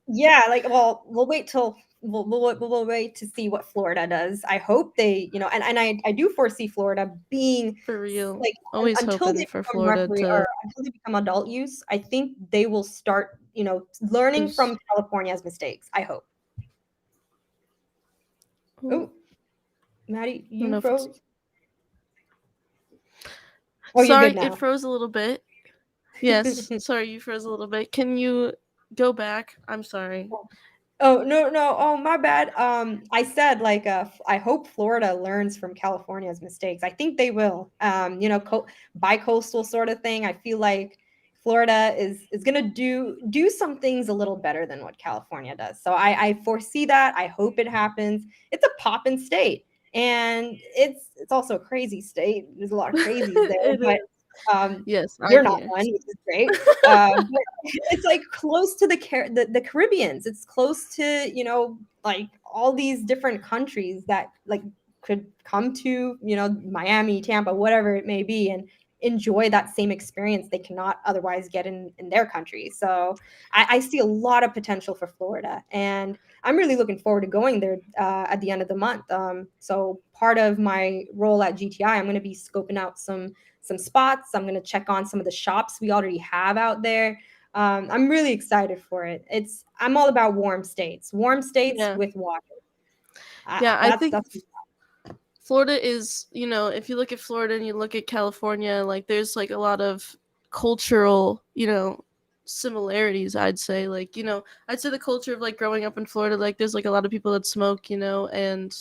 Speaker 2: yeah, like, well, we'll wait till we'll wait to see what Florida does. I hope they, and I do foresee Florida being
Speaker 1: For real.
Speaker 2: like
Speaker 1: Always
Speaker 2: until they
Speaker 1: hoping for
Speaker 2: become
Speaker 1: Florida
Speaker 2: or
Speaker 1: to
Speaker 2: until they become adult use. I think they will start, learning
Speaker 1: lose.
Speaker 2: from California's mistakes. I hope.
Speaker 1: Oh,
Speaker 2: Oh, Maddie,
Speaker 1: I don't
Speaker 2: you
Speaker 1: know if it's.
Speaker 2: froze. Oh, you're good
Speaker 1: Sorry, it
Speaker 2: now.
Speaker 1: froze a little bit. Yes, sorry, you froze a little bit. Can you go back? I'm sorry.
Speaker 2: Oh, no, no. Oh, my bad. I said like I hope Florida learns from California's mistakes. I think they will. Bi-coastal sort of thing. I feel like Florida is going to do some things a little better than what California does. So I foresee that. I hope it happens. It's a poppin' state, and it's also a crazy state. There's a lot of crazies there,
Speaker 1: It
Speaker 2: but
Speaker 1: is.
Speaker 2: um
Speaker 1: Yes,
Speaker 2: you're
Speaker 1: I'm
Speaker 2: not
Speaker 1: here.
Speaker 2: one, which is great. But it's like close to the Caribbeans. It's close to, like all these different countries that like could come to, Miami, Tampa, whatever it may be, and enjoy that same experience they cannot otherwise get in their country. So I see a lot of potential for Florida, and I'm really looking forward to going there at the end of the month. So part of my role at GTI, I'm going to be scoping out some spots. I'm going to check on some of the shops we already have out there. I'm really excited for it. I'm all about warm states
Speaker 1: Yeah.
Speaker 2: with water.
Speaker 1: Yeah, I think
Speaker 2: That's
Speaker 1: Florida is, if you look at Florida and you look at California, like there's like a lot of cultural, similarities, I'd say. Like, I'd say the culture of like growing up in Florida, like there's like a lot of people that smoke, and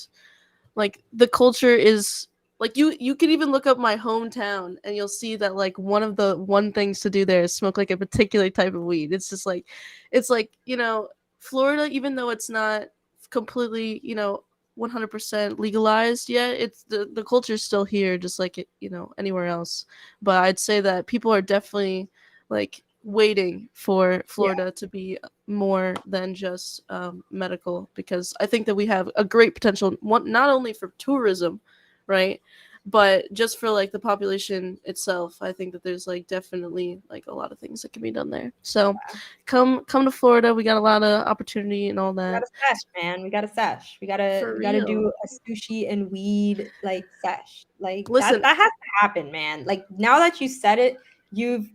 Speaker 1: like the culture is like you could even look up my hometown and you'll see that like one of the one things to do there is smoke like a particular type of weed. It's just like Florida, even though it's not completely 100% legalized yet, it's the culture is still here just like it, anywhere else. But I'd say that people are definitely like waiting for
Speaker 2: yeah,
Speaker 1: Florida to be more than just medical, because I think that we have a great potential, one, not only for tourism, right, but just for like the population itself. I think that there's like definitely like a lot of things that can be done there. So come to Florida. We got a lot of opportunity and all
Speaker 2: we got
Speaker 1: that.
Speaker 2: a sesh, man. We got a sesh. We gotta
Speaker 1: For
Speaker 2: we gotta do
Speaker 1: real.
Speaker 2: a sushi and weed like sesh. Like that
Speaker 1: Listen,
Speaker 2: that has to happen, man. Like now that you said it, you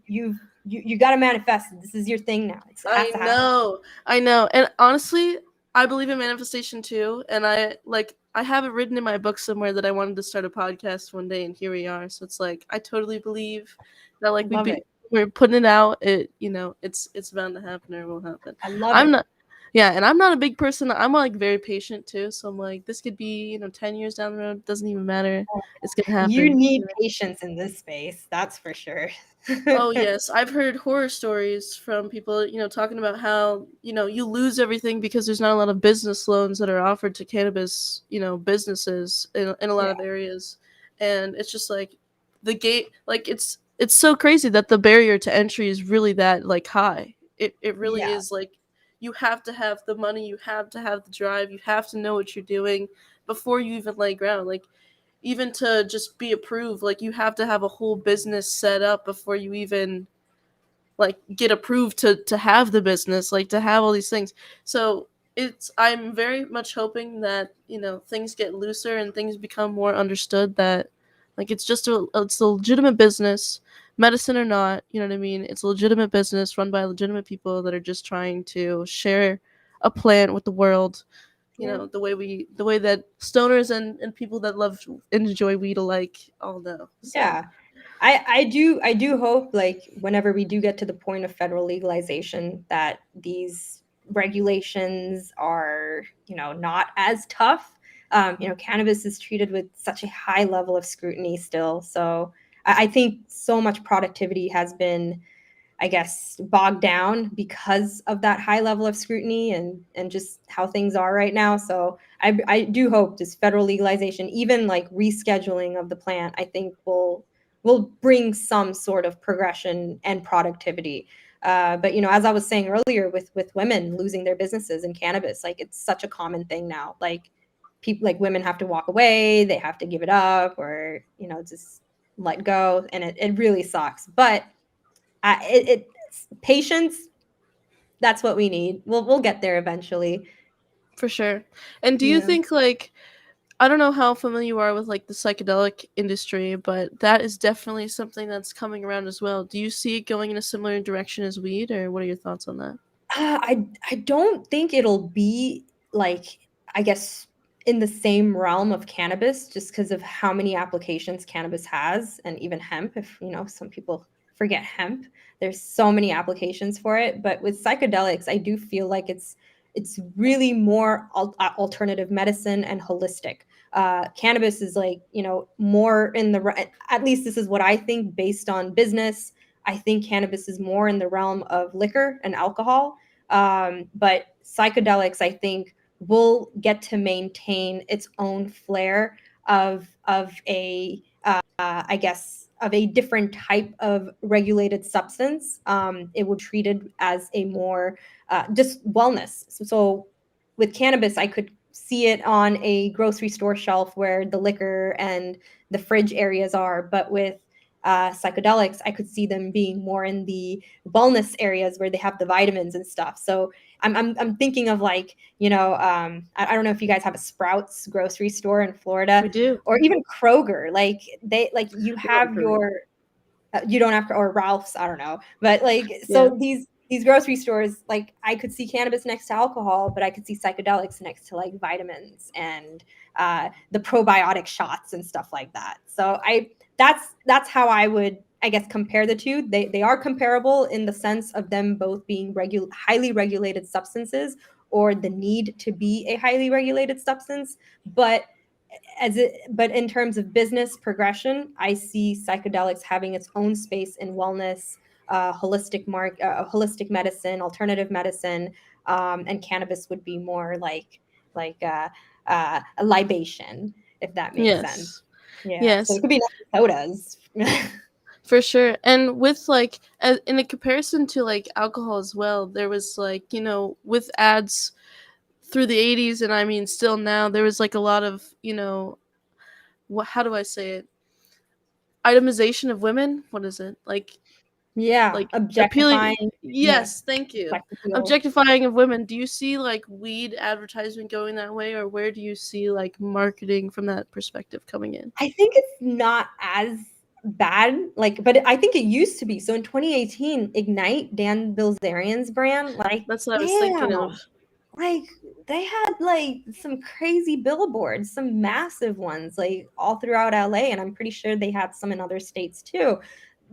Speaker 2: got to manifest it. This is your thing now. It has
Speaker 1: I
Speaker 2: to happen.
Speaker 1: know. I know. And honestly, I believe in manifestation too. And I have it written in my book somewhere that I wanted to start a podcast one day, and here we are. So it's like I totally believe that like
Speaker 2: Love it.
Speaker 1: we're putting it out, it's bound to happen, or it will happen.
Speaker 2: I love
Speaker 1: I'm
Speaker 2: it.
Speaker 1: not Yeah, and I'm not a big person. I'm like very patient too. So I'm like, this could be, 10 years down the road, doesn't even matter. It's gonna
Speaker 2: You
Speaker 1: happen.
Speaker 2: need patience in this space, that's for sure.
Speaker 1: Oh yes, I've heard horror stories from people, talking about how, you lose everything because there's not a lot of business loans that are offered to cannabis, businesses in a lot
Speaker 2: Yeah,
Speaker 1: of areas. And it's just like the gate, like it's so crazy that the barrier to entry is really that like high. It really
Speaker 2: yeah,
Speaker 1: is like you have to have the money, you have to have the drive, you have to know what you're doing before you even lay ground. Like even to just be approved, like you have to have a whole business set up before you even like get approved to have the business, like to have all these things. So I'm very much hoping that things get looser and things become more understood, that like it's a legitimate business, medicine or not, you know what I mean. It's a legitimate business run by legitimate people that are just trying to share a plant with the world,
Speaker 2: yeah,
Speaker 1: the way that stoners and people that love and enjoy weed alike all know. So
Speaker 2: yeah. I do hope, like, whenever we do get to the point of federal legalization, that these regulations are, not as tough. Cannabis is treated with such a high level of scrutiny still. So I think so much productivity has been, I guess, bogged down because of that high level of scrutiny and just how things are right now. So I do hope this federal legalization, even like rescheduling of the plant, I think will bring some sort of progression and productivity. But as I was saying earlier, with women losing their businesses in cannabis, like it's such a common thing now. Like people, like women have to walk away, they have to give it up, or just let go, and it really sucks. But patience, that's what we need. We'll get there eventually.
Speaker 1: For sure. And do you
Speaker 2: Yeah.
Speaker 1: think like I don't know how familiar you are with like the psychedelic industry, but that is definitely something that's coming around as well. Do you see it going in a similar direction as weed, or what are your thoughts on that?
Speaker 2: I don't think it'll be like, I guess, in the same realm of cannabis, just because of how many applications cannabis has, and even hemp. If some people forget hemp, there's so many applications for it. But with psychedelics, I do feel like it's really more alternative medicine and holistic. Cannabis is like, more in at least this is what I think based on business. I think cannabis is more in the realm of liquor and alcohol, but psychedelics, I think, will get to maintain its own flair of a, I guess, of a different type of regulated substance. It will be treated as a more just wellness. So with cannabis, I could see it on a grocery store shelf where the liquor and the fridge areas are, but with psychedelics, I could see them being more in the wellness areas where they have the vitamins and stuff. So I'm thinking of like, I don't know if you guys have a Sprouts grocery store in Florida,
Speaker 1: We do.
Speaker 2: or even Kroger. Like you
Speaker 1: Love
Speaker 2: have
Speaker 1: Korea.
Speaker 2: your you don't have to, or Ralph's, I don't know. But like,
Speaker 1: Yeah.
Speaker 2: so these grocery stores, like I could see cannabis next to alcohol, but I could see psychedelics next to like vitamins and the probiotic shots and stuff like that. So that's how I would, I guess, compare the two. They are comparable in the sense of them both being highly regulated substances, or the need to be a highly regulated substance. But in terms of business progression, I see psychedelics having its own space in wellness, holistic medicine, alternative medicine, and cannabis would be more like a libation, if that makes sense.
Speaker 1: Yes.
Speaker 2: Yeah, so
Speaker 1: Yes.
Speaker 2: it could be sodas.
Speaker 1: For sure. And with like in a comparison to like alcohol as well, there was like, with ads through the 80s, and I mean still now, there was like a lot of, what how do I say it? Itemization of women. What is it?
Speaker 2: Yeah,
Speaker 1: Like appealing,
Speaker 2: objectifying. Yeah,
Speaker 1: yes, thank you.
Speaker 2: sex appeal.
Speaker 1: Objectifying of women. Do you see like weed advertisement going that way, or where do you see like marketing from that perspective coming in?
Speaker 2: I think it's not as bad, like, but I think it used to be. So in 2018, Ignite, Dan Bilzerian's brand, like,
Speaker 1: That's what I was thinking
Speaker 2: damn,
Speaker 1: of.
Speaker 2: like they had like some crazy billboards, some massive ones, like all throughout LA, and I'm pretty sure they had some in other states too.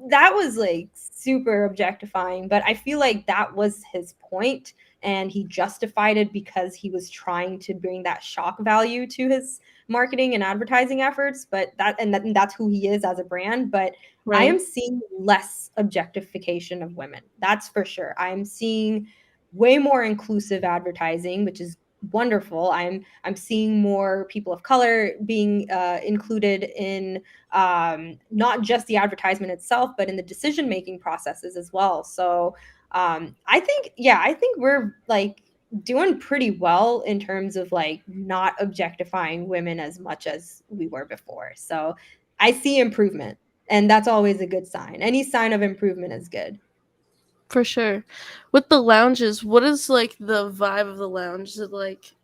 Speaker 2: That was like super objectifying, but I feel like that was his point, and he justified it because he was trying to bring that shock value to his marketing and advertising efforts. But that's who he is as a brand. But I
Speaker 1: Right.
Speaker 2: am seeing less objectification of women, that's for sure. I'm seeing way more inclusive advertising, which is wonderful. I'm seeing more people of color being included in, not just the advertisement itself, but in the decision making processes as well. So I think, yeah, I think we're like doing pretty well in terms of like not objectifying women as much as we were before. So I see improvement, and that's always a good sign. Any sign of improvement is good.
Speaker 1: For sure. With the lounges, what is like the vibe of the lounge? Is it like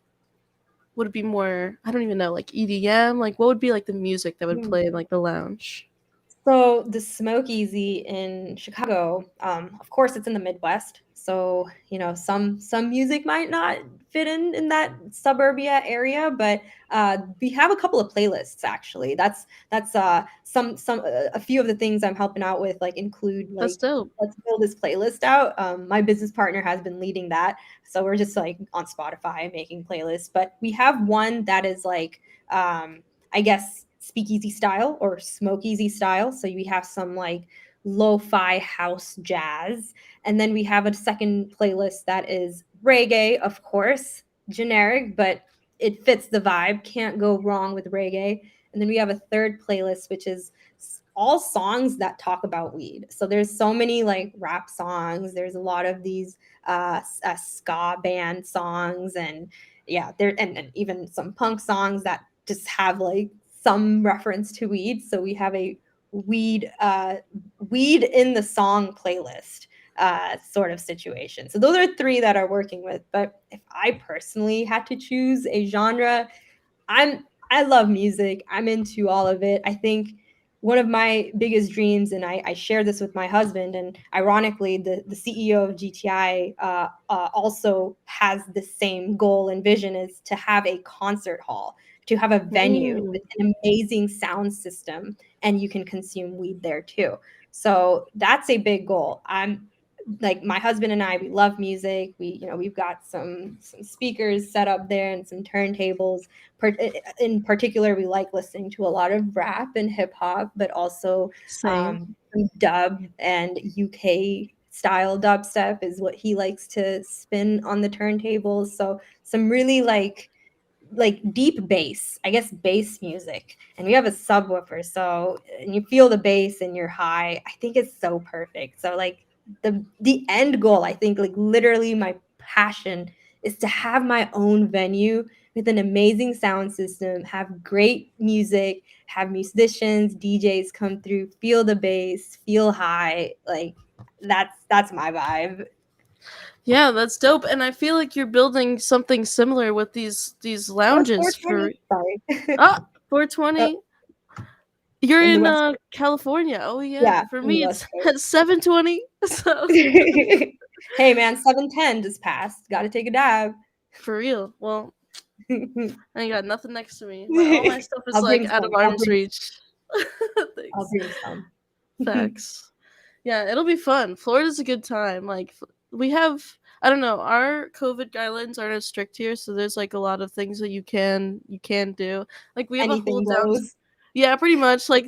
Speaker 1: would it be more I don't even know, like EDM? Like what would be like the music that would play in like the lounge?
Speaker 2: So the Smoke Easy in Chicago, of course, it's in the Midwest. So some music might not fit in that suburbia area, but we have a couple of playlists actually. That's some a few of the things I'm helping out with like include
Speaker 1: That's
Speaker 2: like
Speaker 1: dope.
Speaker 2: let's build this playlist out. My business partner has been leading that, so we're just like on Spotify making playlists. But we have one that is like I guess speakeasy style or smokeasy style. So we have some like lo-fi house jazz, and then we have a second playlist that is reggae, of course, generic, but it fits the vibe. Can't go wrong with reggae. And then we have a third playlist, which is all songs that talk about weed. So there's so many like rap songs. There's a lot of these ska band songs, and yeah, there and even some punk songs that just have like some reference to weed. So we have a weed in the song playlist sort of situation. So those are three that are working with. But if I personally had to choose a genre, I love music. I'm into all of it. I think one of my biggest dreams, and I share this with my husband, and ironically, the CEO of GTI also has the same goal and vision, is to have a concert hall, to have a venue
Speaker 1: Mm.
Speaker 2: with an amazing sound system, and you can consume weed there too. So that's a big goal. I'm like my husband and I, we love music. We've got some speakers set up there and some turntables. In particular, we like listening to a lot of rap and hip hop, but also
Speaker 1: Same.
Speaker 2: some dub and UK style dubstep is what he likes to spin on the turntables. So some really like deep bass, I guess bass music. And we have a subwoofer, so and you feel the bass and you're high. I think it's so perfect. So like the end goal, I think like literally my passion is to have my own venue with an amazing sound system, have great music, have musicians, DJs come through, feel the bass, feel high. Like that's my vibe.
Speaker 1: Yeah, that's dope. And I feel like you're building something similar with these
Speaker 2: What's
Speaker 1: lounges for
Speaker 2: 420? Sorry.
Speaker 1: ah
Speaker 2: Oh,
Speaker 1: 420. You're
Speaker 2: in the
Speaker 1: in
Speaker 2: West.
Speaker 1: California. Oh yeah.
Speaker 2: Yeah,
Speaker 1: For
Speaker 2: in the
Speaker 1: me
Speaker 2: West
Speaker 1: it's
Speaker 2: Coast.
Speaker 1: at 720. So
Speaker 2: Hey man, 710 just passed. Got to take a dab.
Speaker 1: for real. Well, I ain't got nothing next to me. All my stuff is like out of
Speaker 2: I'll
Speaker 1: arm's
Speaker 2: bring
Speaker 1: reach.
Speaker 2: I'll
Speaker 1: Thanks.
Speaker 2: bring some.
Speaker 1: Facts. Yeah, it'll be fun. Florida's a good time. Like we have, I don't know, our COVID guidelines aren't as strict here, so there's like a lot of things that you can do. Like we have a whole
Speaker 2: Anything
Speaker 1: down.
Speaker 2: goes.
Speaker 1: Yeah, pretty much. Like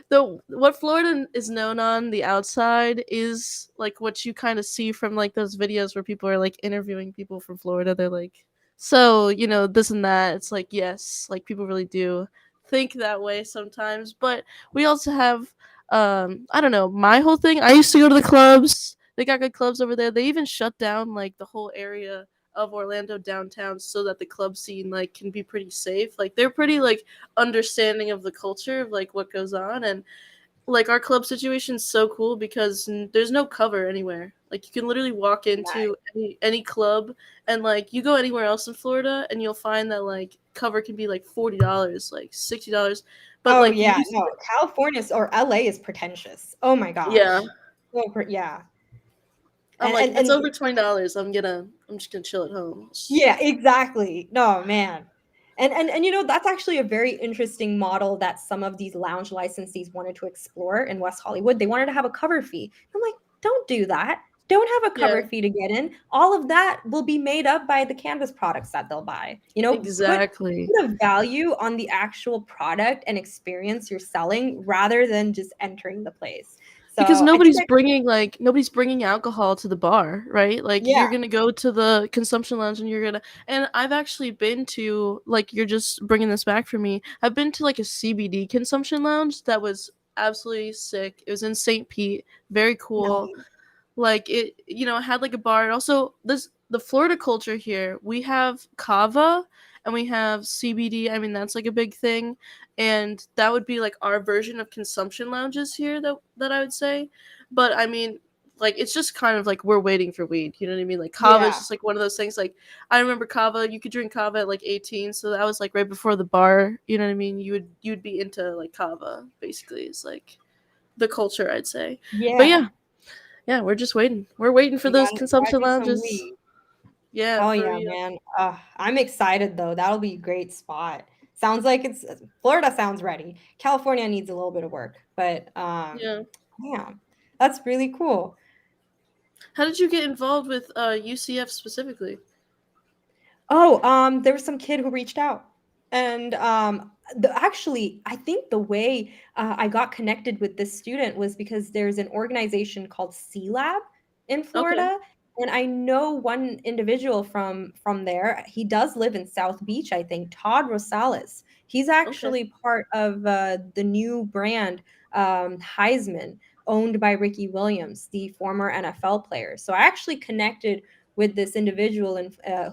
Speaker 1: the what Florida is known on the outside is like what you kind of see from like those videos where people are like interviewing people from Florida. They're like, so this and that. It's like yes, like people really do think that way sometimes, but we also have I don't know, my whole thing. I used to go to the clubs. They got good clubs over there. They even shut down like the whole area of Orlando downtown so that the club scene like can be pretty safe. Like they're pretty like understanding of the culture of like what goes on, and like our club situation's so cool because there's no cover anywhere. Like you can literally walk into
Speaker 2: Nice.
Speaker 1: any club, and like you go anywhere else in Florida and you'll find that like cover can be like $40, like $60. But
Speaker 2: Oh
Speaker 1: like
Speaker 2: yeah, no, California or LA is pretentious. Oh my
Speaker 1: yeah,
Speaker 2: gosh. Yeah.
Speaker 1: I'm
Speaker 2: And
Speaker 1: like
Speaker 2: and
Speaker 1: if it's
Speaker 2: and
Speaker 1: over $20, I'm just gonna chill at home.
Speaker 2: yeah, exactly. No, man. And that's actually a very interesting model that some of these lounge licensees wanted to explore in West Hollywood. They wanted to have a cover fee. I'm like, don't do that. Don't have a
Speaker 1: Yeah,
Speaker 2: cover fee to get in. All of that will be made up by the cannabis products that they'll buy.
Speaker 1: exactly.
Speaker 2: Put a value on the actual product and experience you're selling rather than just entering the place.
Speaker 1: Because
Speaker 2: So I think that,
Speaker 1: nobody's bringing alcohol to the bar, right? Like
Speaker 2: yeah,
Speaker 1: you're gonna go to the consumption lounge and and I've actually been to, like, you're just bringing this back for me. I've been to like a CBD consumption lounge that was absolutely sick. It was in St. Pete, very cool.
Speaker 2: no,
Speaker 1: Like it had like a bar. And also the Florida culture here, we have kava and we have CBD. I mean, that's like a big thing, and that would be like our version of consumption lounges here, that I would say. But I mean, like it's just kind of like we're waiting for weed, you know what I mean? Like kava is
Speaker 2: yeah.
Speaker 1: just like one of those things. Like I remember kava, you could drink kava at like 18, so that was like right before the bar, you know what I mean? You'd be into like kava, basically, is like the culture, I'd say. But
Speaker 2: Yeah.
Speaker 1: yeah, we're just waiting. We're waiting for
Speaker 2: You
Speaker 1: those
Speaker 2: gotta
Speaker 1: consumption
Speaker 2: do some
Speaker 1: lounges.
Speaker 2: weed.
Speaker 1: Yeah,
Speaker 2: Hell
Speaker 1: for
Speaker 2: yeah,
Speaker 1: real.
Speaker 2: man. I'm excited though. That'll be a great spot. Sounds like it's Florida sounds ready. California needs a little bit of work, but
Speaker 1: Yeah.
Speaker 2: yeah, that's really cool.
Speaker 1: How did you get involved with UCF specifically?
Speaker 2: Oh, there was some kid who reached out, and actually, I think the way I got connected with this student was because there's an organization called C Lab in
Speaker 1: Okay.
Speaker 2: Florida, and I know one individual from there. He does live in South Beach, I think. Todd Rosales. He's
Speaker 1: Okay.
Speaker 2: actually part of the new brand Heisman, owned by Ricky Williams, the former NFL player. So I actually connected with this individual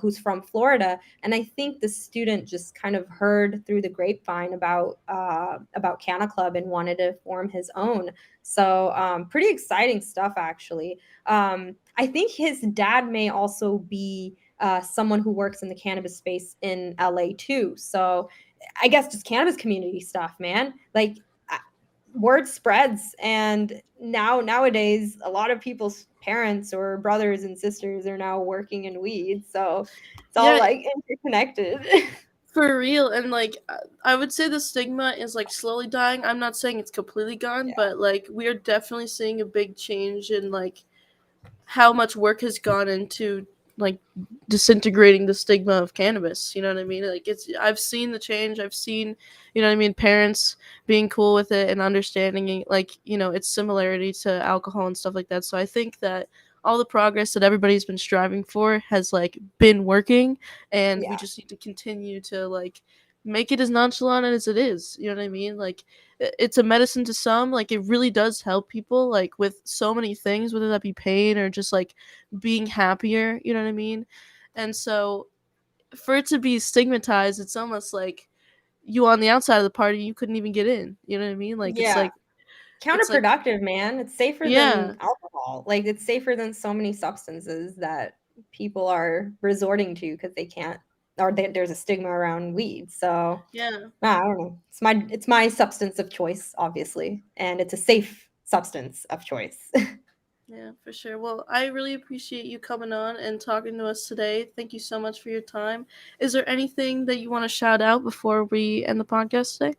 Speaker 2: who's from Florida, and I think the student just kind of heard through the grapevine about Cannaclub and wanted to form his own. So pretty exciting stuff, actually. I think his dad may also be someone who works in the cannabis space in LA too. So I guess just cannabis community stuff, man. Like word spreads, and nowadays a lot of people's parents or brothers and sisters are now working in weed, so it's all
Speaker 1: Yeah,
Speaker 2: like interconnected.
Speaker 1: for real. And like I would say the stigma is like slowly dying. I'm not saying it's completely gone,
Speaker 2: Yeah,
Speaker 1: but like we are definitely seeing a big change in like how much work has gone into like disintegrating the stigma of cannabis. You know what I mean? Like it's I've seen the change. I've seen, you know what I mean, parents being cool with it and understanding it, like, you know, its similarity to alcohol and stuff like that. So I think that all the progress that everybody's been striving for has like been working, and we
Speaker 2: yeah,
Speaker 1: just need to continue to like make it as nonchalant as it is. You know what I mean? Like it's a medicine to some. Like it really does help people like with so many things, whether that be pain or just like being happier. You know what I mean? And so for it to be stigmatized, it's almost like you on the outside of the party, you couldn't even get in. You know what I mean? Like
Speaker 2: yeah.
Speaker 1: it's like
Speaker 2: Counterproductive, man. It's safer than
Speaker 1: yeah,
Speaker 2: alcohol. Like it's safer than so many substances that people are resorting to because they can't, or there's a stigma around weed. So
Speaker 1: yeah,
Speaker 2: I don't know. It's my substance of choice, obviously, and it's a safe substance of choice.
Speaker 1: yeah, for sure. Well, I really appreciate you coming on and talking to us today. Thank you so much for your time. Is there anything that you want to shout out before we end the podcast today?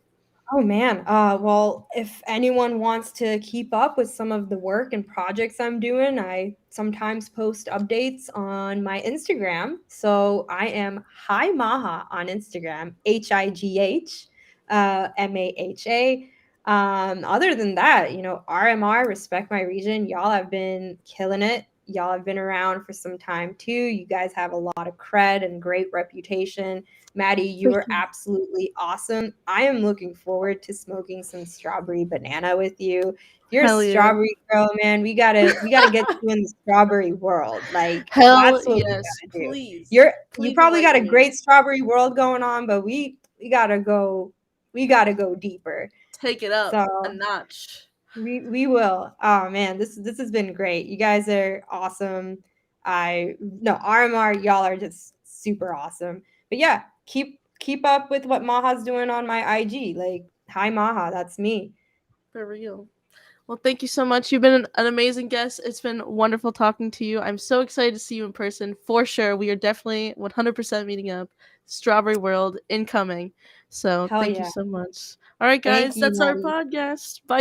Speaker 2: Oh man. Well, if anyone wants to keep up with some of the work and projects I'm doing, I sometimes post updates on my Instagram. So I am Hi Maha on Instagram, High Maha. Other than that, RMR, Respect My Region, y'all have been killing it. Y'all have been around for some time too. You guys have a lot of cred and great reputation. Maddie,
Speaker 1: For
Speaker 2: you are
Speaker 1: sure.
Speaker 2: absolutely awesome. I am looking forward to smoking some strawberry banana with you. If you're a
Speaker 1: Hell yeah.
Speaker 2: strawberry girl, man, we gotta get you in the strawberry world. Like
Speaker 1: Hell
Speaker 2: that's what we
Speaker 1: yes.
Speaker 2: gotta do.
Speaker 1: Please.
Speaker 2: You
Speaker 1: Please
Speaker 2: probably
Speaker 1: invite
Speaker 2: got a
Speaker 1: me in.
Speaker 2: great strawberry world going on, but we gotta go deeper.
Speaker 1: Take it up
Speaker 2: So
Speaker 1: a notch.
Speaker 2: we will. Oh man, this has been great. You guys are awesome. I no RMR, y'all are just super awesome. But yeah, keep up with what Maha's doing on my IG. Like, hi Maha, that's me.
Speaker 1: For real. Well, thank you so much. You've been an amazing guest. It's been wonderful talking to you. I'm so excited to see you in person. For sure. We are definitely 100% meeting up. Strawberry World incoming. So
Speaker 2: Hell
Speaker 1: thank you
Speaker 2: yeah.
Speaker 1: so much. All right,
Speaker 2: Thank
Speaker 1: guys.
Speaker 2: you,
Speaker 1: That's our
Speaker 2: Maddie.
Speaker 1: podcast. Bye.